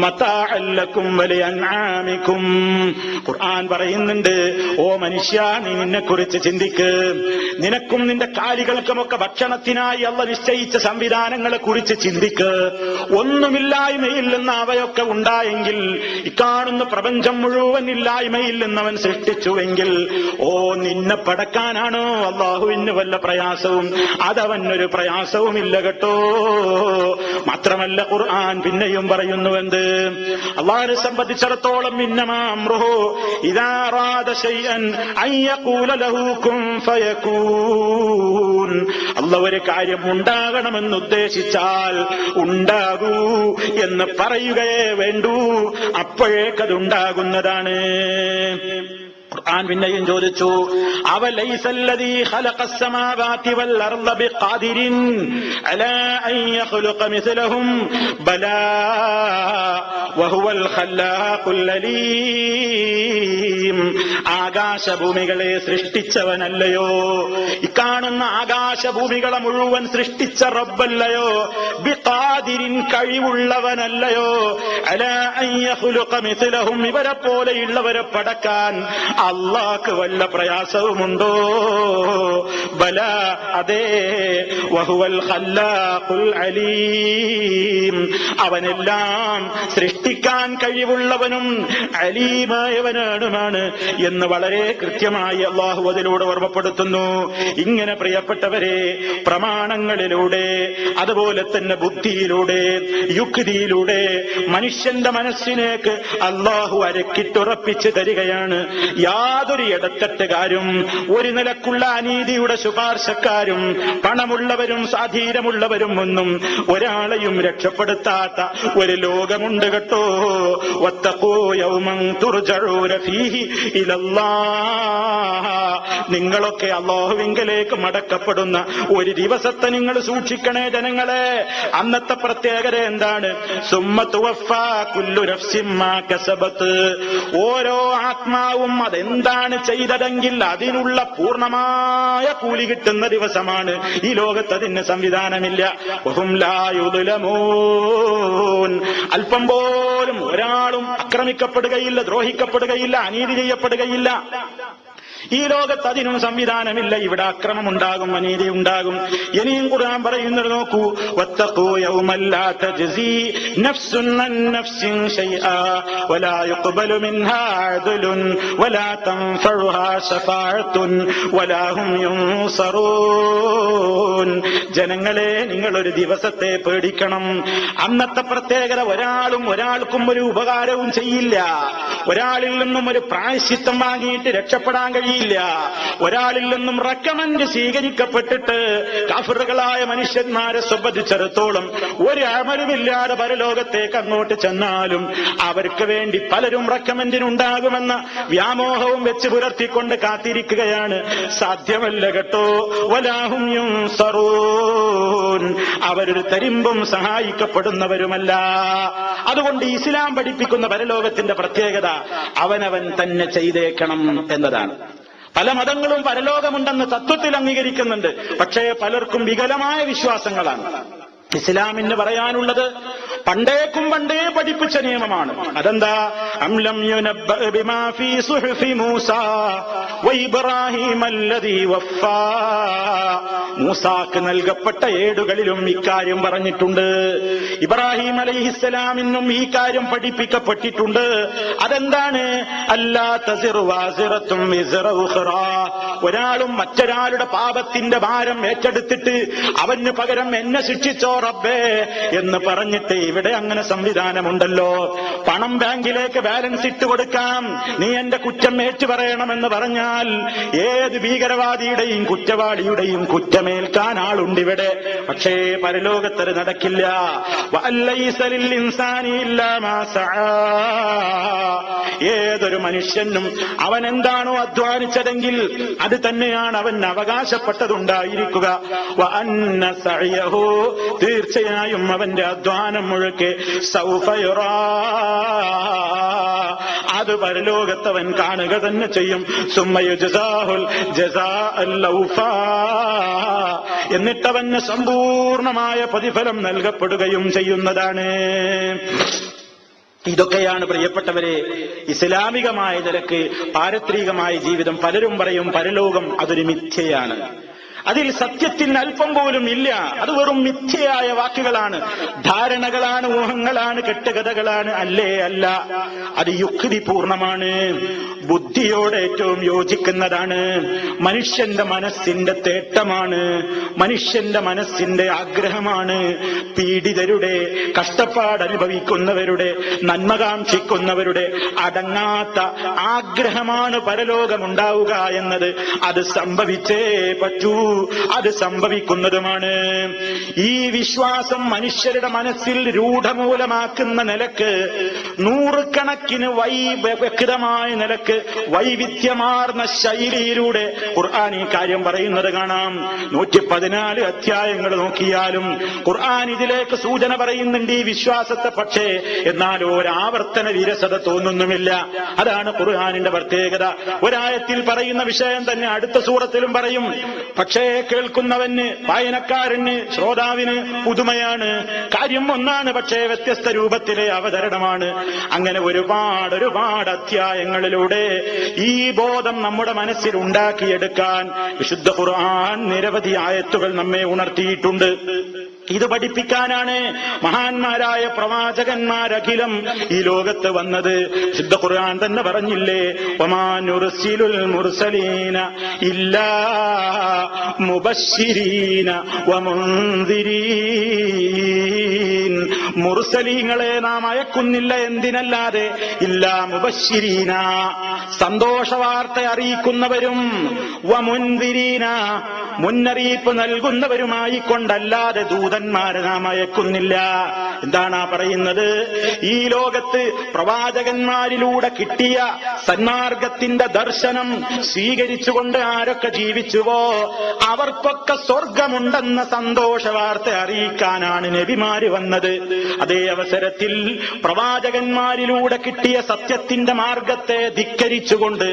മതാഅൻ ലക്കും വലിഅൻആമിക്കും. ഖുർആൻ പറയുന്നുണ്ട്, ഓ മനുഷ്യ, നീ നിന്നെക്കുറിച്ച് ചിന്തിക്ക്. നിനക്കും നിന്റെ കാലികൾക്കുമൊക്കെ ഭക്ഷണത്തിനായി അല്ലാഹു നിശ്ചയിച്ച സംവിധാനങ്ങളെ കുറിച്ച് ചിന്തിക്ക്. ഒന്നുമില്ലായ്മയിൽ നിന്ന് അവയൊക്കെ ഉണ്ടായെങ്കിൽ, ഇക്കാണുന്ന പ്രപഞ്ചം മുഴുവൻ ഇല്ലായ്മയിൽ നിന്നവൻ സൃഷ്ടിച്ചുവെങ്കിൽ, ഓ നിന്നെ പടക്കാനാണോ അല്ലാഹുവിന് വല്ല പ്രയാസവും? അതവനൊരു പ്രയാസവുമില്ല കേട്ടോ. മാത്രമല്ല ഖുർആൻ പിന്നെയും പറയുന്നുവെന്ത്, അല്ലാഹുവിനെ സംബന്ധിച്ചിടത്തോളം ഇന്നമാ അംറുഹു ഇദാ അറാദ ശൈഅൻ അൻ യഖൂല ലഹു കുൻ ഫയകൂൻ. അല്ലാഹു ഒരു കാര്യം ഉണ്ടാകണമെന്ന് ഉദ്ദേശിച്ചാൽ ഉണ്ടാകൂ എന്ന് പറയുകയേ വേണ്ടൂ, അപ്പോഴേക്കതുണ്ടാകുന്നതാണ്. ഖുർആൻ പിന്നെയും ചോദിച്ചു, അവലൈസല്ലദീ ഖലഖസ് സമാവാതി വൽ അർള ബിഖാദിരിൻ അലാ അൻ യഖ്ലുഖ മിസ്ലഹും ബലാ വഹുവൽ ഖല്ലാഖുൽ അലീം. ആകാശഭൂമികളെ സൃഷ്ടിച്ചവനല്ലയോ? ഇക്കാണുന്ന ആകാശഭൂമികളെ മുഴുവൻ സൃഷ്ടിച്ച റബ്ബല്ലയോ? ബിഖാദിരിൻ, കഴിവുള്ളവനല്ലയോ? അലാ അൻ യഖ്ലുഖ മിസ്ലഹും, ഇവരെ പോലെയുള്ളവരെ പടക്കാൻ അല്ലാഹ്ക്ക് വല്ല പ്രയാസവുമുണ്ടോ? ബല, അതെ. വഹുവൽ ഖല്ലാഖുൽ അലീം, അവനെല്ലാം സൃഷ്ടിക്കാൻ കഴിവുള്ളവനും അലീമായവനാണ് എന്ന് വളരെ കൃത്യമായി അല്ലാഹു അതിലൂടെ ഓർമ്മപ്പെടുത്തുന്നു. ഇങ്ങനെ പ്രിയപ്പെട്ടവരെ, പ്രമാണങ്ങളിലൂടെ അതുപോലെ തന്നെ ബുദ്ധിയിലൂടെ യുക്തിയിലൂടെ മനുഷ്യന്റെ മനസ്സിലേക്ക് അല്ലാഹു അരക്കിട്ടുറപ്പിച്ച് തരികയാണ്. യാതൊരു ഇടത്തട്ടുകാരും ഒരു നിലക്കുള്ള അനീതിയുടെ ശുപാർശക്കാരും പണമുള്ളവരും സ്വാധീനമുള്ളവരും ഒന്നും ഒരാളെയും രക്ഷപ്പെടുത്താത്ത ഒരു ലോകമുണ്ട് കേട്ടോ. വത്തഖൂ യൗമൻ തുർജഊന ഫീഹി ഇലല്ലാഹ്, നിങ്ങളൊക്കെ അല്ലാഹുവിങ്കലേക്ക് മടക്കപ്പെടുന്ന ഒരു ദിവസത്തെ നിങ്ങൾ സൂക്ഷിക്കണേ ജനങ്ങളെ. അന്നത്തെ പ്രത്യേകത എന്താണ്? സുമ്മ തുവഫാ കുല്ലു നഫ്സിൻ മാ കസബത്, ഓരോ ആത്മാവും അതെന്താണ് ചെയ്തതെങ്കിൽ അതിനുള്ള പൂർണ്ണമായ കൂലി കിട്ടുന്ന ദിവസമാണ്. ഈ ലോകത്ത് അതിന് സംവിധാനമില്ല. വഹും ലാ യുദ്ലമൂൻ, അല്പം പോലും ഒരാളും ആക്രമിക്കപ്പെടുകയില്ല, ദ്രോഹിക്കപ്പെടുകയില്ല, അനീതി ചെയ്യപ്പെടുകയില്ല. ഈ ലോകത്ത് അതിനും സംവിധാനമില്ല. ഇവിടെ അക്രമമുണ്ടാകും, അനീതി ഉണ്ടാകും. ഇനിയും ഖുർആൻ പറയുന്നത് നോക്കൂ, വത്തഖൂ യൗമൻ ലാ തജ്സി നഫ്സുൻ അൻ നഫ്സിൻ ശൈആ വലാ യുഖ്ബലു മിൻഹാ അദ്ലുൻ വലാ തൻഫഉഹാ ശഫാഅത്തുൻ വലാ ഹും യുൻസറൂൻ. ജനങ്ങളെ, നിങ്ങളൊരു ദിവസത്തെ പേടിക്കണം. അന്നത്തെ പ്രത്യേകത, ഒരാൾക്കും ഒരു ഉപകാരവും ചെയ്യില്ല. ഒരാളിൽ നിന്നും ഒരു പ്രായശ്ചിത്തം വാങ്ങിയിട്ട് രക്ഷപ്പെടാൻ കഴിയില്ല. ഒരാളിൽ നിന്നും റെക്കമെന്റ് സ്വീകരിക്കപ്പെട്ടിട്ട് കാഫിറുകളായ മനുഷ്യന്മാരെ സംബന്ധിച്ചിടത്തോളം ഒരു അമലുമില്ലാതെ പരലോകത്തേക്ക് അങ്ങോട്ട് ചെന്നാലും അവർക്ക് വേണ്ടി പലരും റെക്കമെന്റിനുണ്ടാകുമെന്ന വ്യാമോഹവും വെച്ച് പുലർത്തിക്കൊണ്ട് കാത്തിരിക്കുകയാണ്. സാധ്യമല്ല കേട്ടോ. വലാഹും യുൻസറൂൻ, അവരൊരു തരിമ്പും സഹായിക്കപ്പെടുന്നവരുമല്ല. അതുകൊണ്ട് ഇസ്ലാം പഠിപ്പിക്കുന്ന പരലോകത്തിന്റെ പ്രത്യേകത അവനവൻ തന്നെ ചെയ്തേക്കണം എന്നതാണ്. പല മതങ്ങളും പരലോകമുണ്ടെന്ന് തത്വത്തിൽ അംഗീകരിക്കുന്നുണ്ട്, പക്ഷേ പലർക്കും വികലമായ വിശ്വാസങ്ങളാണ്. ഇസ്ലാമിന് പറയാനുള്ളത് പണ്ടേക്കും പണ്ടേ പഠിപ്പിച്ച നിയമമാണ്. അതെന്താ? അംലം യുനബ്ബഅ ബിമാ ഫീ സുഹുഫി മൂസാ വഇബ്രാഹീം അല്ലദീ വഫാ. മൂസാക്ക് നൽകപ്പെട്ട ഏടുകളിലും ഇക്കാര്യം പറഞ്ഞിട്ടുണ്ട്. ഇബ്രാഹിം അലൈഹിസ്സലാമിനും ഈ കാര്യം പഠിപ്പിക്കപ്പെട്ടിട്ടുണ്ട്. അതെന്താണ്? അല്ലാ തസിറു വാസിറത്തും വിസ്റ ഉഖ്റാ, ഒരാളും മറ്റൊരാളുടെ പാപത്തിന്റെ ഭാരം ഏറ്റെടുത്തിട്ട് അവന് പകരം എന്നെ ശിക്ഷിച്ചോ റബ്ബേ എന്ന് പറഞ്ഞിട്ട് ഇവിടെ അങ്ങനെ സംവിധാനമുണ്ടല്ലോ. പണം ബാങ്കിലേക്ക് ബാലൻസ് ഇട്ട് കൊടുക്കാം, നീ എന്റെ കുറ്റം ഏറ്റു പറയണമെന്ന് പറഞ്ഞാൽ ഏത് ഭീകരവാദിയുടെയും കുറ്റവാളിയുടെയും കുറ്റമേൽക്കാൻ ആളുണ്ട് ഇവിടെ. പക്ഷേ പരലോകത്തത് നടക്കില്ല. ഏതൊരു മനുഷ്യനും അവൻ എന്താണോ അധ്വാനിച്ചതെങ്കിൽ അത് തന്നെയാണ് അവൻ അവകാശപ്പെട്ടതുണ്ടായിരിക്കുക. തീർച്ചയായും അവന്റെ അധ്വാനം മുഴുക്കെ സൗഫ യുറാ, അത് പരലോകത്തവൻ കാണുക തന്നെ ചെയ്യും. സുമ്മയുജ്സാഹുൽ ജസാഅൽ ലൗഫാ, എന്നിട്ടവന് സമ്പൂർണമായ പ്രതിഫലം നൽകപ്പെടുകയും ചെയ്യുന്നതാണ്. ഇതൊക്കെയാണ് പ്രിയപ്പെട്ടവരെ ഇസ്ലാമികമായ നിലക്ക് പാരത്രികമായ ജീവിതം. പലരും പറയും പരലോകം അതൊരു മിഥ്യയാണ്, അതിൽ സത്യത്തിന് അല്പം പോലും ഇല്ല, അത് വെറും മിഥ്യയായ വാക്കുകളാണ്, ധാരണകളാണ്, ഊഹങ്ങളാണ്, കെട്ടുകഥകളാണ്. അല്ലേ അല്ല, അത് യുക്തിപൂർണമാണ്, ബുദ്ധിയോട് ഏറ്റവും യോജിക്കുന്നതാണ്, മനുഷ്യന്റെ മനസ്സിന്റെ തേട്ടമാണ്, മനുഷ്യന്റെ മനസ്സിന്റെ ആഗ്രഹമാണ്. പീഡിതരുടെ, കഷ്ടപ്പാടനുഭവിക്കുന്നവരുടെ, നന്മ കാക്ഷിക്കുന്നവരുടെ അടങ്ങാത്ത ആഗ്രഹമാണ് പരലോകമുണ്ടാവുക എന്നത്. അത് സംഭവിച്ചേ പറ്റൂ, അത് സംഭവിക്കുന്നതുമാണ്. ഈ വിശ്വാസം മനുഷ്യരുടെ മനസ്സിൽ രൂഢമൂലമാക്കുന്ന നിലക്ക് നൂറുകണക്കിന് വ്യക്തമായ നിലക്ക് വൈവിധ്യമാർന്ന ശൈലിയിലൂടെ ഖുർആൻ ഈ കാര്യം പറയുന്നത് കാണാം. 114 അധ്യായങ്ങൾ നോക്കിയാലും ഖുർആൻ ഇതിലേക്ക് സൂചന പറയുന്നുണ്ട് ഈ വിശ്വാസത്തെ. പക്ഷേ എന്നാൽ ഒരാവർത്തന വിരസത തോന്നുന്നുമില്ല. അതാണ് ഖുർആനിന്റെ പ്രത്യേകത. ഒരായത്തിൽ പറയുന്ന വിഷയം തന്നെ അടുത്ത സൂറത്തിലും പറയും. പക്ഷേ കേൾക്കുന്നവന്, വായനക്കാരന്, ശ്രോതാവിന് പുതുമയാണ്. കാര്യം ഒന്നാണ്, പക്ഷേ വ്യത്യസ്ത രൂപത്തിലെ അവതരണമാണ്. അങ്ങനെ ഒരുപാട് അധ്യായങ്ങളിലൂടെ ഈ ബോധം നമ്മുടെ മനസ്സിൽ ഉണ്ടാക്കിയെടുക്കാൻ വിശുദ്ധ ഖുർആൻ നിരവധി ആയത്തുകൾ നമ്മെ ഉണർത്തിയിട്ടുണ്ട്. ഇത് പഠിപ്പിക്കാനാണ് മഹാന്മാരായ പ്രവാചകന്മാരഖിലം ഈ ലോകത്ത് വന്നത്. വിശുദ്ധ ഖുർആൻ തന്നെ പറഞ്ഞില്ലേ, വമാ നുർസിലുൽ മുർസലീന ഇല്ലാ മുബശ്ശിരീന വമുൻദിരീൻ. മുർസലീങ്ങളെ നാം അയക്കുന്നില്ല എന്തിനല്ലാതെ, ഇല്ലാ മുബശ്ശിരീന, സന്തോഷവാർത്ത അറിയിക്കുന്നവരും, വമുൻദിരീന, മുന്നറിയിപ്പ് നൽകുന്നവരുമായി കൊണ്ടല്ലാതെ ദൂതന്മാരെ നാം അയക്കുന്നില്ല. എന്താണ് ആ പറയുന്നത്? ഈ ലോകത്ത് പ്രവാചകന്മാരിലൂടെ കിട്ടിയ സന്മാർഗത്തിന്റെ ദർശനം സ്വീകരിച്ചുകൊണ്ട് ആരൊക്കെ ജീവിച്ചുവോ അവർക്കൊക്കെ സ്വർഗമുണ്ടെന്ന സന്തോഷ വാർത്ത അറിയിക്കാനാണ് നബിമാര് വന്നത്. അതേ അവസരത്തിൽ പ്രവാചകന്മാരിലൂടെ കിട്ടിയ സത്യത്തിന്റെ മാർഗത്തെ ധിക്കരിച്ചുകൊണ്ട്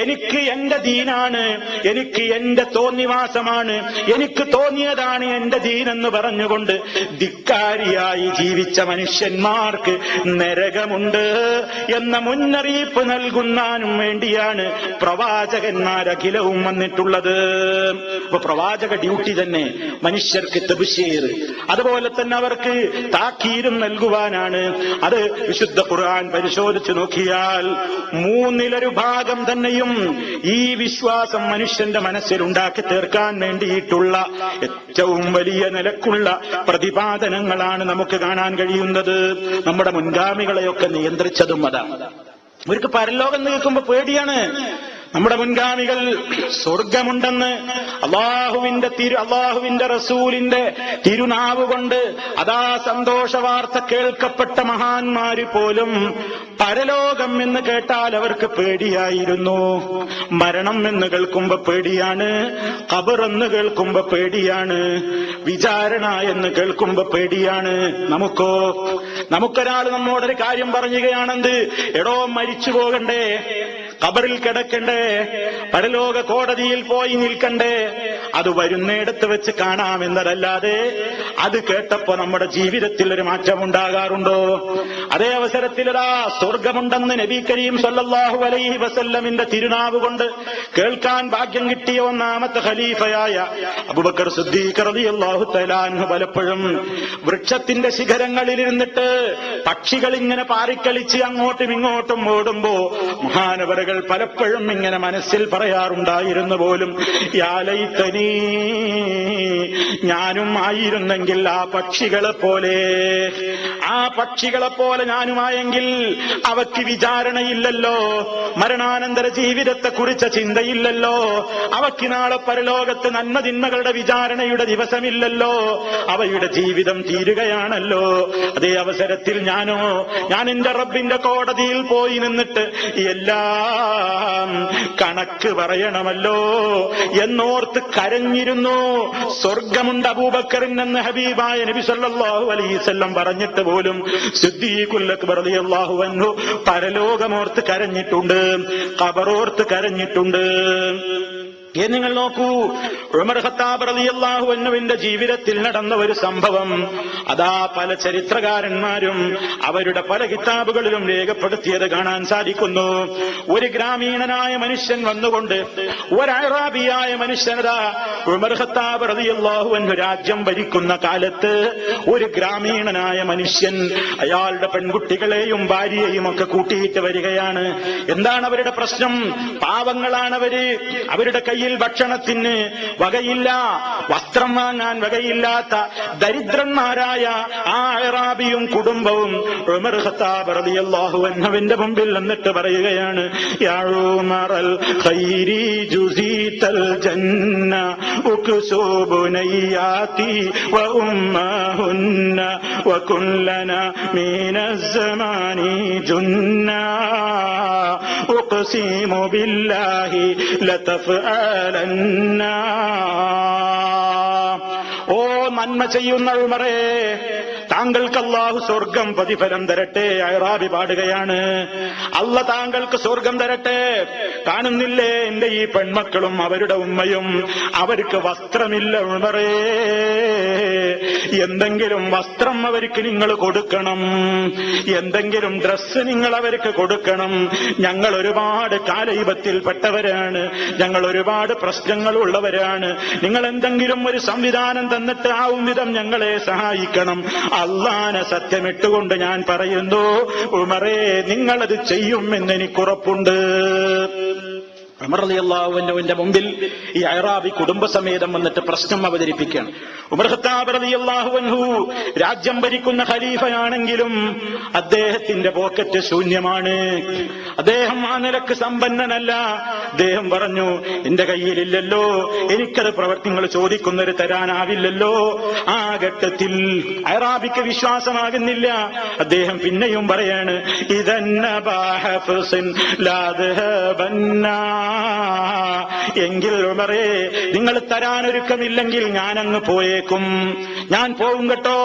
എനിക്ക് എന്റെ ദീനാണ്, എനിക്ക് എന്റെ തോന്നിവാസമാണ്, എനിക്ക് തോന്നിയതാണ് എന്റെ ദീനെന്ന് പറഞ്ഞുകൊണ്ട് ധിക്കാരിയായി ജീവിച്ച മനുഷ്യന്മാർക്ക് നരകമുണ്ട് എന്ന മുന്നറിയിപ്പ് നൽകുന്നതിനും വേണ്ടിയാണ് പ്രവാചകന്മാരഖിലവും വന്നിട്ടുള്ളത്. അപ്പൊ പ്രവാചക ഡ്യൂട്ടി തന്നെ മനുഷ്യർക്ക് തബ്ശീർ, അതുപോലെ തന്നെ അവർക്ക് താക്കീരും നൽകുവാനാണ്. അത് വിശുദ്ധ ഖുർആൻ പരിശോധിച്ചു നോക്കിയാൽ 1/3 ഭാഗം തന്നെയും ഈ വിശ്വാസം മനുഷ്യന്റെ മനസ്സിൽ ഉണ്ടാക്കി തീർക്കാൻ വേണ്ടിയിട്ടുള്ള ഏറ്റവും വലിയ നിലക്കുള്ള പ്രതിപാദനങ്ങളാണ് നമുക്ക് കാണാൻ കഴിയുന്നത്. നമ്മുടെ മുൻഗാമികളെയൊക്കെ നിയന്ത്രിച്ചതും അതാണ്. അവർക്ക് പരലോകം കേൾക്കുമ്പോ പേടിയാണ്. നമ്മുടെ മുൻഗാമികൾ സ്വർഗമുണ്ടെന്ന് അള്ളാഹുവിന്റെ റസൂലിന്റെ തിരുനാവ് കൊണ്ട് അതാ സന്തോഷ വാർത്ത കേൾക്കപ്പെട്ട മഹാന്മാര് പോലും പരലോകം എന്ന് കേട്ടാൽ അവർക്ക് പേടിയായിരുന്നു. മരണം എന്ന് കേൾക്കുമ്പോ പേടിയാണ്, ഖബർ എന്ന് കേൾക്കുമ്പോ പേടിയാണ്, വിചാരണ എന്ന് കേൾക്കുമ്പോ പേടിയാണ്. നമുക്കൊരാൾ നമ്മോടൊരു കാര്യം പറയുകയാണെന്ത്, എടോ മരിച്ചു പോകണ്ടേ, ഖബറിൽ കിടക്കണ്ടേ, പരലോക കോടതിയിൽ പോയി നിൽക്കണ്ടേ, അത് വരുന്നിടത്ത് വെച്ച് കാണാമെന്നതല്ലാതെ അത് കേട്ടപ്പോ നമ്മുടെ ജീവിതത്തിൽ ഒരു മാറ്റം ഉണ്ടാകാറുണ്ടോ? അതേ അവസരത്തിലതാ സ്വർഗമുണ്ടെന്ന് നബി കരീം സല്ലല്ലാഹു അലൈഹി വസല്ലമിന്റെ തിരുനാവ് കൊണ്ട് കേൾക്കാൻ ഭാഗ്യം കിട്ടിയ ഒന്നാമത്തെ ഖലീഫയായ അബൂബക്കർ സിദ്ദീഖ് റളിയല്ലാഹു തആല അൻഹു പലപ്പോഴും വൃക്ഷത്തിന്റെ ശിഖരങ്ങളിലിരുന്നിട്ട് പക്ഷികൾ ഇങ്ങനെ പാറിക്കളിച്ച് അങ്ങോട്ടും ഇങ്ങോട്ടും ഓടുമ്പോ മഹാനവർ തങ്ങൾ പലപ്പോഴും ഇങ്ങനെ മനസ്സിൽ പറയാറുണ്ടായിരുന്നു പോലും, യാ ലൈതനീ, ഞാനും ആയിരുന്നെങ്കിൽ ആ പക്ഷികളെ പോലെ, ആ പക്ഷികളെ പോലെ ഞാനുമായെങ്കിൽ അവയ്ക്ക് വിചാരണയില്ലല്ലോ, മരണാനന്തര ജീവിതത്തെ കുറിച്ച ചിന്തയില്ലല്ലോ, അവയ്ക്ക് നാളെ പരലോകത്ത് നന്മതിന്മകളുടെ വിചാരണയുടെ ദിവസമില്ലല്ലോ, അവയുടെ ജീവിതം തീരുകയാണല്ലോ. അതേ അവസരത്തിൽ ഞാൻ എന്റെ റബ്ബിന്റെ കോടതിയിൽ പോയി നിന്നിട്ട് എല്ലാം കണക്ക് പറയണമല്ലോ എന്നോർത്ത് കരഞ്ഞിരുന്നു. സ്വർഗമുണ്ട് അബൂബക്കറിനെന്ന് ഹബീബായ നബി സല്ലല്ലാഹു അലൈഹി വസല്ലം പറഞ്ഞിട്ട് പോലും സിദ്ദീഖുൽ അക്ബർ റളിയല്ലാഹു അൻഹു പരലോകമോർത്ത് കരഞ്ഞിട്ടുണ്ട്, ഖബറോർത്ത് കരഞ്ഞിട്ടുണ്ട്. നിങ്ങൾ നോക്കൂ, ഉമർ ഖത്താബ് റളിയല്ലാഹു അൻഹുവിന്റെ ജീവിതത്തിൽ നടന്ന ഒരു സംഭവം അതാ പല ചരിത്രകാരന്മാരും അവരുടെ പല കിതാബുകളിലും രേഖപ്പെടുത്തിയത് കാണാൻ സാധിക്കുന്നു. ഒരു ഗ്രാമീണനായ മനുഷ്യൻ വന്നുകൊണ്ട്, ഒരു അറാബിയായ മനുഷ്യനതാ ഉമർ ഖത്താബ് റളിയല്ലാഹു അൻഹു രാജ്യം ഭരിക്കുന്ന കാലത്ത് ഒരു ഗ്രാമീണനായ മനുഷ്യൻ അയാളുടെ പെൺകുട്ടികളെയും ഭാര്യയെയും ഒക്കെ കൂട്ടിയിട്ട് വരികയാണ്. എന്താണ് അവരുടെ പ്രശ്നം? പാവങ്ങളാണവര്, അവരുടെ കയ്യിൽ ഭക്ഷണത്തിന് വകയില്ല, വസ്ത്രം വാങ്ങാൻ വകയില്ലാത്ത ദരിദ്രന്മാരായ ആ അറാബിയും കുടുംബവും ഉമർ ഖത്താബ് റളിയല്ലാഹു അൻഹുവിന്റെ മുമ്പിൽ നിന്നിട്ട് പറയുകയാണ്, യാ ഉമറൽ ഖൈരി ജുസീതൽ ജന്ന ഉക്സുബുനയാതി വ ഉമ്മഹുന്ന വ കുല്ലന മിനസ് സമാനി ജുന്ന ഉഖ്സിമു ബില്ലാഹി ലതഫഅലന്ന. ഓ നന്മ ചെയ്യുന്ന ഉമറേ, താങ്കൾക്ക് അല്ലാഹു സ്വർഗം പ്രതിഫലം തരട്ടെ. അറാബി പാടുകയാണ്, അല്ല താങ്കൾക്ക് സ്വർഗം തരട്ടെ. കാണുന്നില്ലേ എന്റെ ഈ പെൺമക്കളും അവരുടെ ഉമ്മയും, അവർക്ക് വസ്ത്രമില്ല ഉമറേ, എന്തെങ്കിലും വസ്ത്രം അവർക്ക് നിങ്ങൾ കൊടുക്കണം, എന്തെങ്കിലും ഡ്രസ്സ് നിങ്ങൾ അവർക്ക് കൊടുക്കണം. ഞങ്ങൾ ഒരുപാട് കാലൈബത്തിൽപ്പെട്ടവരാണ്, ഞങ്ങൾ ഒരുപാട് പ്രശ്നങ്ങളുള്ളവരാണ്. നിങ്ങൾ എന്തെങ്കിലും ഒരു സംവിധാനം തന്നിട്ട് ആവും വിധം ഞങ്ങളെ സഹായിക്കണം. അള്ളാനെ സത്യമിട്ടുകൊണ്ട് ഞാൻ പറയുന്നു ഉമറേ, നിങ്ങളത് ചെയ്യുമെന്ന് എനിക്കുറപ്പുണ്ട്. ഉമർ റളിയല്ലാഹു അൻഹുവിന്റെ മുമ്പിൽ ഈ അറാബി കുടുംബസമേതം വന്നിട്ട് പ്രശ്നം അവതരിപ്പിക്കുകയാണ്. ഉമർ ഖത്താബ് റളിയല്ലാഹു അൻഹു രാജ്യം ഭരിക്കുന്ന ഖലീഫയാണെങ്കിലും അദ്ദേഹത്തിന്റെ പോക്കറ്റ് ശൂന്യമാണ്. അദ്ദേഹം ആ നിലക്ക് സമ്പന്നനല്ല. അദ്ദേഹം പറഞ്ഞു, എന്റെ കയ്യിലില്ലല്ലോ, എനിക്കത് പ്രവർത്തിങ്ങൾ ചോദിക്കുന്നവർ തരാനാവില്ലല്ലോ. ആ ഘട്ടത്തിൽ അറാബിക്ക് വിശ്വാസമാകുന്നില്ല. അദ്ദേഹം പിന്നെയും പറയാണ്, എങ്കിൽ ഉമറേ, നിങ്ങൾ തരാനൊരുക്കമില്ലെങ്കിൽ ഞാനങ്ങ് പോയേക്കും, ഞാൻ പോവും കേട്ടോ.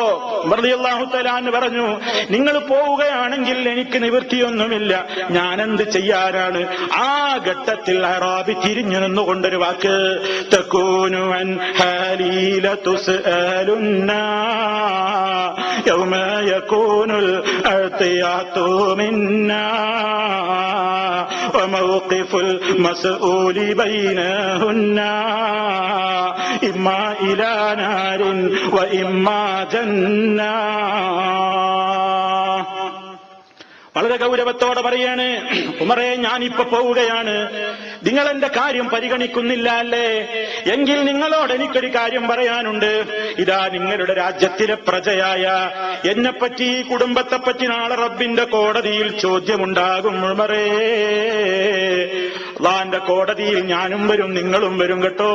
ഉമർ റളിയല്ലാഹു തആല അൻഹു പറഞ്ഞു, നിങ്ങൾ പോവുകയാണെങ്കിൽ എനിക്ക് നിവൃത്തിയൊന്നുമില്ല, ഞാനെന്ത് ചെയ്യാനാണ്? ആ ഘട്ടത്തിൽ അറാബി തിരിഞ്ഞു നിന്നുകൊണ്ടൊരു വാക്ക്, തകൂനു അൻ ഹാലീല തുസ്അലുന്ന യൗമ യകൂനുൽ അത്യാതു മിന്നാ വമൗഖിഫുൽ മസ്ഊലി ബൈനഹുന്ന ഇമ്മാ ഇലാ നാരിൻ വ ഇമ്മാ ജന്ന. വളരെ ഗൗരവത്തോടെ പറയാണ്, ഉമറേ, ഞാനിപ്പോ പോവുകയാണ്, നിങ്ങൾ എന്റെ കാര്യം പരിഗണിക്കുന്നില്ല അല്ലേ? എങ്കിൽ നിങ്ങളോട് എനിക്കൊരു കാര്യം പറയാനുണ്ട്. ഇതാ നിങ്ങളുടെ രാജ്യത്തിലെ പ്രജയായ എന്നെപ്പറ്റി, കുടുംബത്തെപ്പറ്റി നാളെ റബ്ബിന്റെ കോടതിയിൽ ചോദ്യമുണ്ടാകും ഉമറേ. അല്ലാഹുവിന്റെ കോടതിയിൽ ഞാനും വരും, നിങ്ങളും വരും കേട്ടോ.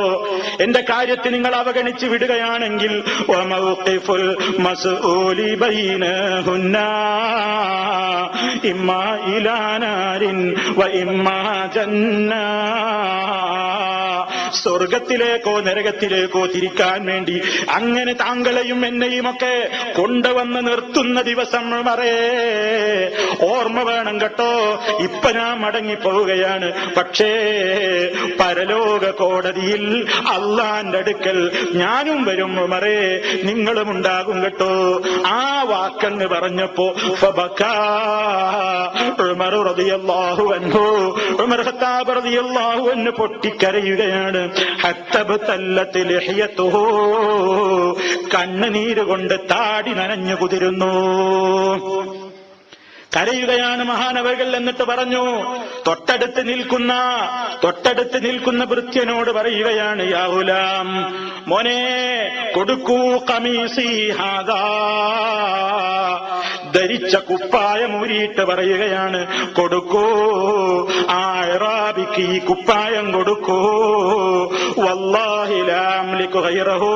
എന്റെ കാര്യത്തിൽ നിങ്ങൾ അവഗണിച്ച് വിടുകയാണെങ്കിൽ വമൗഖിഫുൽ മസ്ഊലി ബൈനഹുന്ന ഇമ്മാ ഇലാ നാരിൻ വ ഇമ്മാ ജന്ന. സ്വർഗത്തിലേക്കോ നരകത്തിലേക്കോ തിരിക്കാൻ വേണ്ടി അങ്ങനെ താങ്കളെയും എന്നെയും ഒക്കെ കൊണ്ടുവന്ന് നിർത്തുന്ന ദിവസം വരെ ഓർമ്മ വേണം കേട്ടോ. ഇപ്പൊ ഞാൻ മടങ്ങിപ്പോവുകയാണ്, പക്ഷേ പരലോക കോടതിയിൽ അള്ളാന്റെ അടുക്കൽ ഞാനും വരും ഉമറേ, നിങ്ങളും ഉണ്ടാകും കേട്ടോ. ആ വാക്കങ്ങ് പറഞ്ഞപ്പോ ഉമർ റളിയല്ലാഹു അൻഹു, ഉമർ ഖത്താബ് റളിയല്ലാഹു അൻഹു പൊട്ടിക്കരയുകയാണ്. ഹത്തബതല്ലത്ത് ലഹിയതുഹു, കണ്ണുനീര് കൊണ്ട് താടി നനഞ്ഞു കുതിരുന്നു. കരയുകയാണ് മഹാനവകൾ. എന്നിട്ട് പറഞ്ഞു, തൊട്ടടുത്ത് നിൽക്കുന്ന ഭൃത്യനോട് പറയുകയാണ്, യാ ഗുലാം, മോനെ കൊടുക്കൂ ഖമീസി ഹാദാ, ധരിച്ച കുപ്പായം ഊരിയിട്ട് പറയുകയാണ്, കൊടുക്കൂ ആ ഇറാബിക്ക് ഈ കുപ്പായം കൊടുക്കൂ. വല്ലാഹി ലാ അംലികു ഗൈറഹു,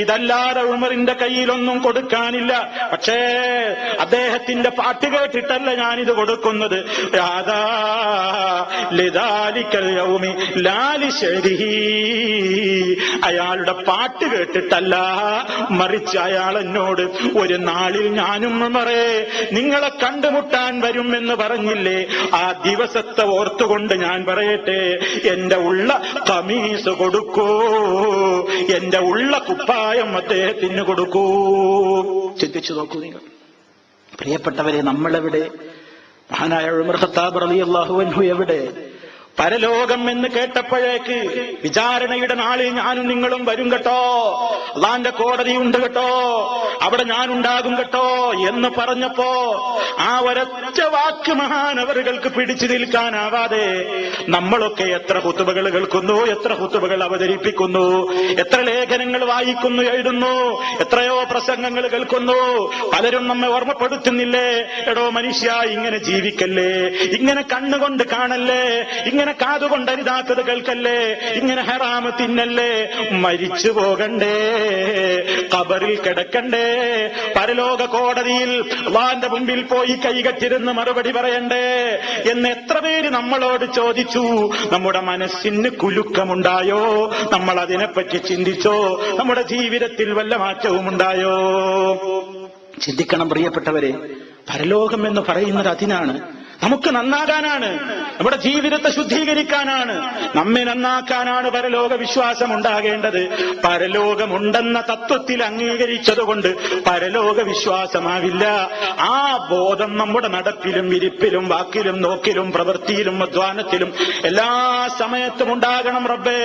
ഇതല്ലാതെ ഉമറിന്റെ കയ്യിലൊന്നും കൊടുക്കാനില്ല. പക്ഷേ അദ്ദേഹത്തിന്റെ പാട്ട് കേട്ടിട്ടല്ല ഞാനിത് കൊടുക്കുന്നത്. ഹാദാ ലിദാലിക്കൽ യൗമി ലാ ലിശരിഹി, അയാളുടെ പാട്ട് കേട്ടിട്ടല്ല, മറിച്ച് അയാൾ എന്നോട് ഒരു നാളിൽ ഞാനും ഉമറേ നിങ്ങളെ കണ്ടുമുട്ടാൻ വരുമെന്ന് പറഞ്ഞില്ലേ, ആ ദിവസത്തെ ഓർത്തുകൊണ്ട് ഞാൻ പറയട്ടെ, എന്റെ ഉള്ള ഖമീസ് കൊടുക്കൂ, എന്റെ ഉള്ള കുപ്പായം അദ്ദേഹത്തിന് കൊടുക്കൂ. ചിന്തിച്ചു നോക്കൂ നിങ്ങൾ പ്രിയപ്പെട്ടവരെ. നമ്മളെവിടെ? മഹാനായ ഉമർ ഖത്താബ് റളിയല്ലാഹു അൻഹു എവിടെ? പരലോകം എന്ന് കേട്ടപ്പോഴേക്ക് വിചാരണയുടെ നാളിൽ ഞാനും നിങ്ങളും വരും കേട്ടോ, അള്ളാന്റെ കോടതി ഉണ്ട് കേട്ടോ, അവിടെ ഞാനുണ്ടാകും കേട്ടോ എന്ന് പറഞ്ഞപ്പോ ആ ഒരൊറ്റ വാക്ക് മഹാനവറുകൾക്ക് പിടിച്ചു നിൽക്കാനാവാതെ നമ്മളൊക്കെ എത്ര ഖുതുബകൾ കേൾക്കുന്നു, എത്ര ഖുതുബകൾ അവതരിപ്പിക്കുന്നു, എത്ര ലേഖനങ്ങൾ വായിക്കുന്നു, എഴുതുന്നു, എത്രയോ പ്രസംഗങ്ങൾ കേൾക്കുന്നു. പലരും നമ്മെ ഓർമ്മപ്പെടുത്തുന്നില്ലേ, എടോ മനുഷ്യ ഇങ്ങനെ ജീവിക്കല്ലേ, ഇങ്ങനെ കണ്ണുകൊണ്ട് കാണല്ലേ, ഇങ്ങനെ കാതുകൊണ്ട് അരുതാത്തത് കേൾക്കല്ലേ, ഇങ്ങനെ ഹറാമ് തിന്നല്ലേ, മരിച്ചു പോകണ്ടേ, ഖബറിൽ കിടക്കണ്ടേ, പരലോക കോടതിയിൽ അല്ലാഹുവിന്റെ മുമ്പിൽ പോയി കൈകറ്റിരുന്ന് മറുപടി പറയണ്ടേ എന്ന് എത്ര പേര് നമ്മളോട് ചോദിച്ചു. നമ്മുടെ മനസ്സിന് കുലുക്കമുണ്ടായോ? നമ്മൾ അതിനെപ്പറ്റി ചിന്തിച്ചോ? നമ്മുടെ ജീവിതത്തിൽ വല്ല മാറ്റവും ഉണ്ടായോ? ചിന്തിക്കണം പ്രിയപ്പെട്ടവരെ. പരലോകം എന്ന് പറയുന്നത് അതിനാണ്, നമുക്ക് നന്നാകാനാണ്, നമ്മുടെ ജീവിതത്തെ ശുദ്ധീകരിക്കാനാണ്, നമ്മെ നന്നാക്കാനാണ് പരലോക വിശ്വാസം ഉണ്ടാകേണ്ടത്. പരലോകമുണ്ടെന്ന തത്വത്തിൽ അംഗീകരിച്ചതുകൊണ്ട് പരലോക വിശ്വാസമാവില്ല. ആ ബോധം നമ്മുടെ നടപ്പിലും ഇരിപ്പിലും വാക്കിലും നോക്കിലും പ്രവൃത്തിയിലും അധ്വാനത്തിലും എല്ലാ സമയത്തും ഉണ്ടാകണം. റബ്ബേ,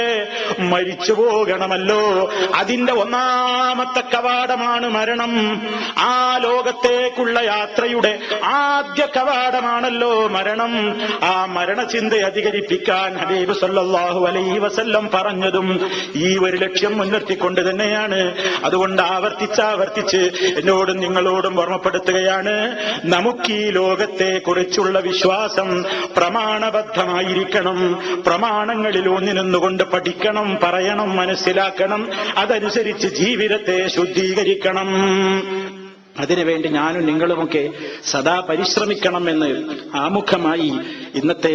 മരിച്ചു പോകണമല്ലോ, അതിന്റെ ഒന്നാമത്തെ കവാടമാണ് മരണം. ആ ലോകത്തേക്കുള്ള യാത്രയുടെ ആദ്യ കവാടമാണല്ലോ മരണം. ആ മരണചിന്ത അധികരിപ്പിക്കാൻ ഹബീബ് സല്ലല്ലാഹു അലൈഹി വസല്ലം പറഞ്ഞതും ഈ ഒരു ലക്ഷ്യം മുൻനിർത്തിക്കൊണ്ട് തന്നെയാണ്. അതുകൊണ്ട് ആവർത്തിച്ച് എന്നോടും നിങ്ങളോടും ഓർമ്മപ്പെടുത്തുകയാണ്, നമുക്ക് ഈ ലോകത്തെ കുറിച്ചുള്ള വിശ്വാസം പ്രമാണബദ്ധമായിരിക്കണം. പ്രമാണങ്ങളിൽ ഊന്നി നിന്നുകൊണ്ട് പഠിക്കണം, പറയണം, മനസ്സിലാക്കണം, അതനുസരിച്ച് ജീവിതത്തെ ശുദ്ധീകരിക്കണം. അതിനുവേണ്ടി ഞാനും നിങ്ങളുമൊക്കെ സദാ പരിശ്രമിക്കണമെന്ന് ആമുഖമായി ഇന്നത്തെ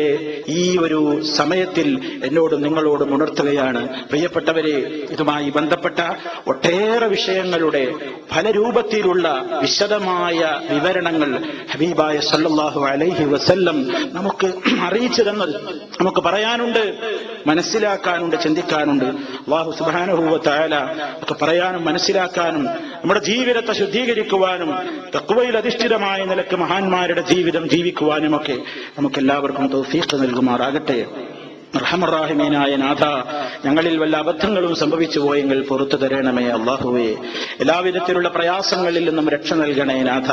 ഈ ഒരു സമയത്തിൽ എന്നോടും നിങ്ങളോടും ഉണർത്തുകയാണ്. പ്രിയപ്പെട്ടവരെ, ഇതുമായി ബന്ധപ്പെട്ട ഒട്ടേറെ വിഷയങ്ങളുടെ പല രൂപത്തിലുള്ള വിശദമായ വിവരണങ്ങൾ ഹബീബായ സല്ലല്ലാഹു അലൈഹി വസല്ലം നമുക്ക് അറിയിച്ചു തന്നത് നമുക്ക് പറയാനുണ്ട്, മനസ്സിലാക്കാനുണ്ട്, ചിന്തിക്കാനുണ്ട്. അല്ലാഹു സുബ്ഹാനഹു വ തആല ഒക്കെ പറയാനും മനസ്സിലാക്കാനും നമ്മുടെ ജീവിതത്തെ ശുദ്ധീകരിക്കുവാനും തഖ്വയിൽ അധിഷ്ഠിതമായ നിലക്ക് മഹാന്മാരുടെ ജീവിതം ജീവിക്കുവാനുമൊക്കെ നമുക്കെല്ലാവർക്കും തൗഫീഖ് നൽകുമാറാകട്ടെ. റഹ്മറാഹിമീനായ നാഥ, ഞങ്ങളിൽ വല്ല അബദ്ധങ്ങളും സംഭവിച്ചു പോയെങ്കിൽ പുറത്തു തരണമേ അല്ലാഹുവേ. എല്ലാവിധത്തിലുള്ള പ്രയാസങ്ങളിൽ നിന്നും രക്ഷ നൽകണേ നാഥ.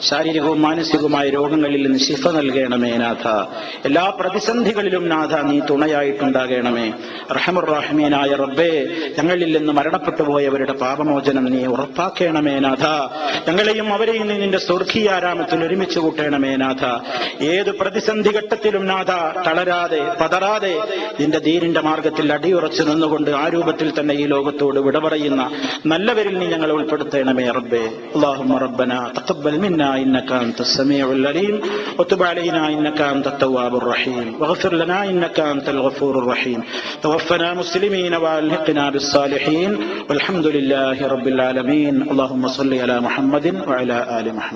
ശാരീരികവും മാനസികവുമായ രോഗങ്ങളിൽ നിന്ന് ശിഫ നൽകണമേ നാഥ. എല്ലാ പ്രതിസന്ധികളിലും നാഥ നീ തുണയായിട്ടുണ്ടാകണമേ. റഹ്മറാഹിമീനായ റബ്ബേ, ഞങ്ങളിൽ നിന്ന് മരണപ്പെട്ടു പോയവരുടെ പാപമോചനം നീ ഉറപ്പാക്കണമേ നാഥ. ഞങ്ങളെയും അവരെയും നീ നിന്റെ സ്വർഗീയാരാമത്തിൽ ഒരുമിച്ച് കൂട്ടണമേ നാഥ. ഏത് പ്രതിസന്ധി ഘട്ടത്തിലും നാഥ തളരാതെ പതറാതെ നിന്റെ ദീനിന്റെ മാർഗത്തിൽ അടിയുറച്ചു നിന്നുകൊണ്ട് ആ രൂപത്തിൽ തന്നെ ഈ ലോകത്തോട് വിട പറയുന്ന നല്ലവരിൽ നീ ഞങ്ങളെ ഉൾപ്പെടുത്തണമേ റബ്ബേ. അല്ലാഹുമ്മ റബ്ബനാ തഖബ്ബൽ മിന്നാ ഇന്നക അൻതസ് സമീഉൽ അലീം വതുബ് അലൈനാ ഇന്നക അൻതത് തവ്വാബുർ റഹീം വഗ്ഫിർ ലനാ ഇന്നക അൻതൽ ഗഫൂറുർ റഹീം തവഫനാ മുസ്ലിമീന വഅൽഹിഖ്നാ ബിസ്സാലിഹീൻ വൽഹംദുലില്ലാഹി റബ്ബിൽ ആലമീൻ. അല്ലാഹുമ്മ സ്വല്ലി അലാ മുഹമ്മദിൻ വഅലാ ആലി മുഹമ്മദ്.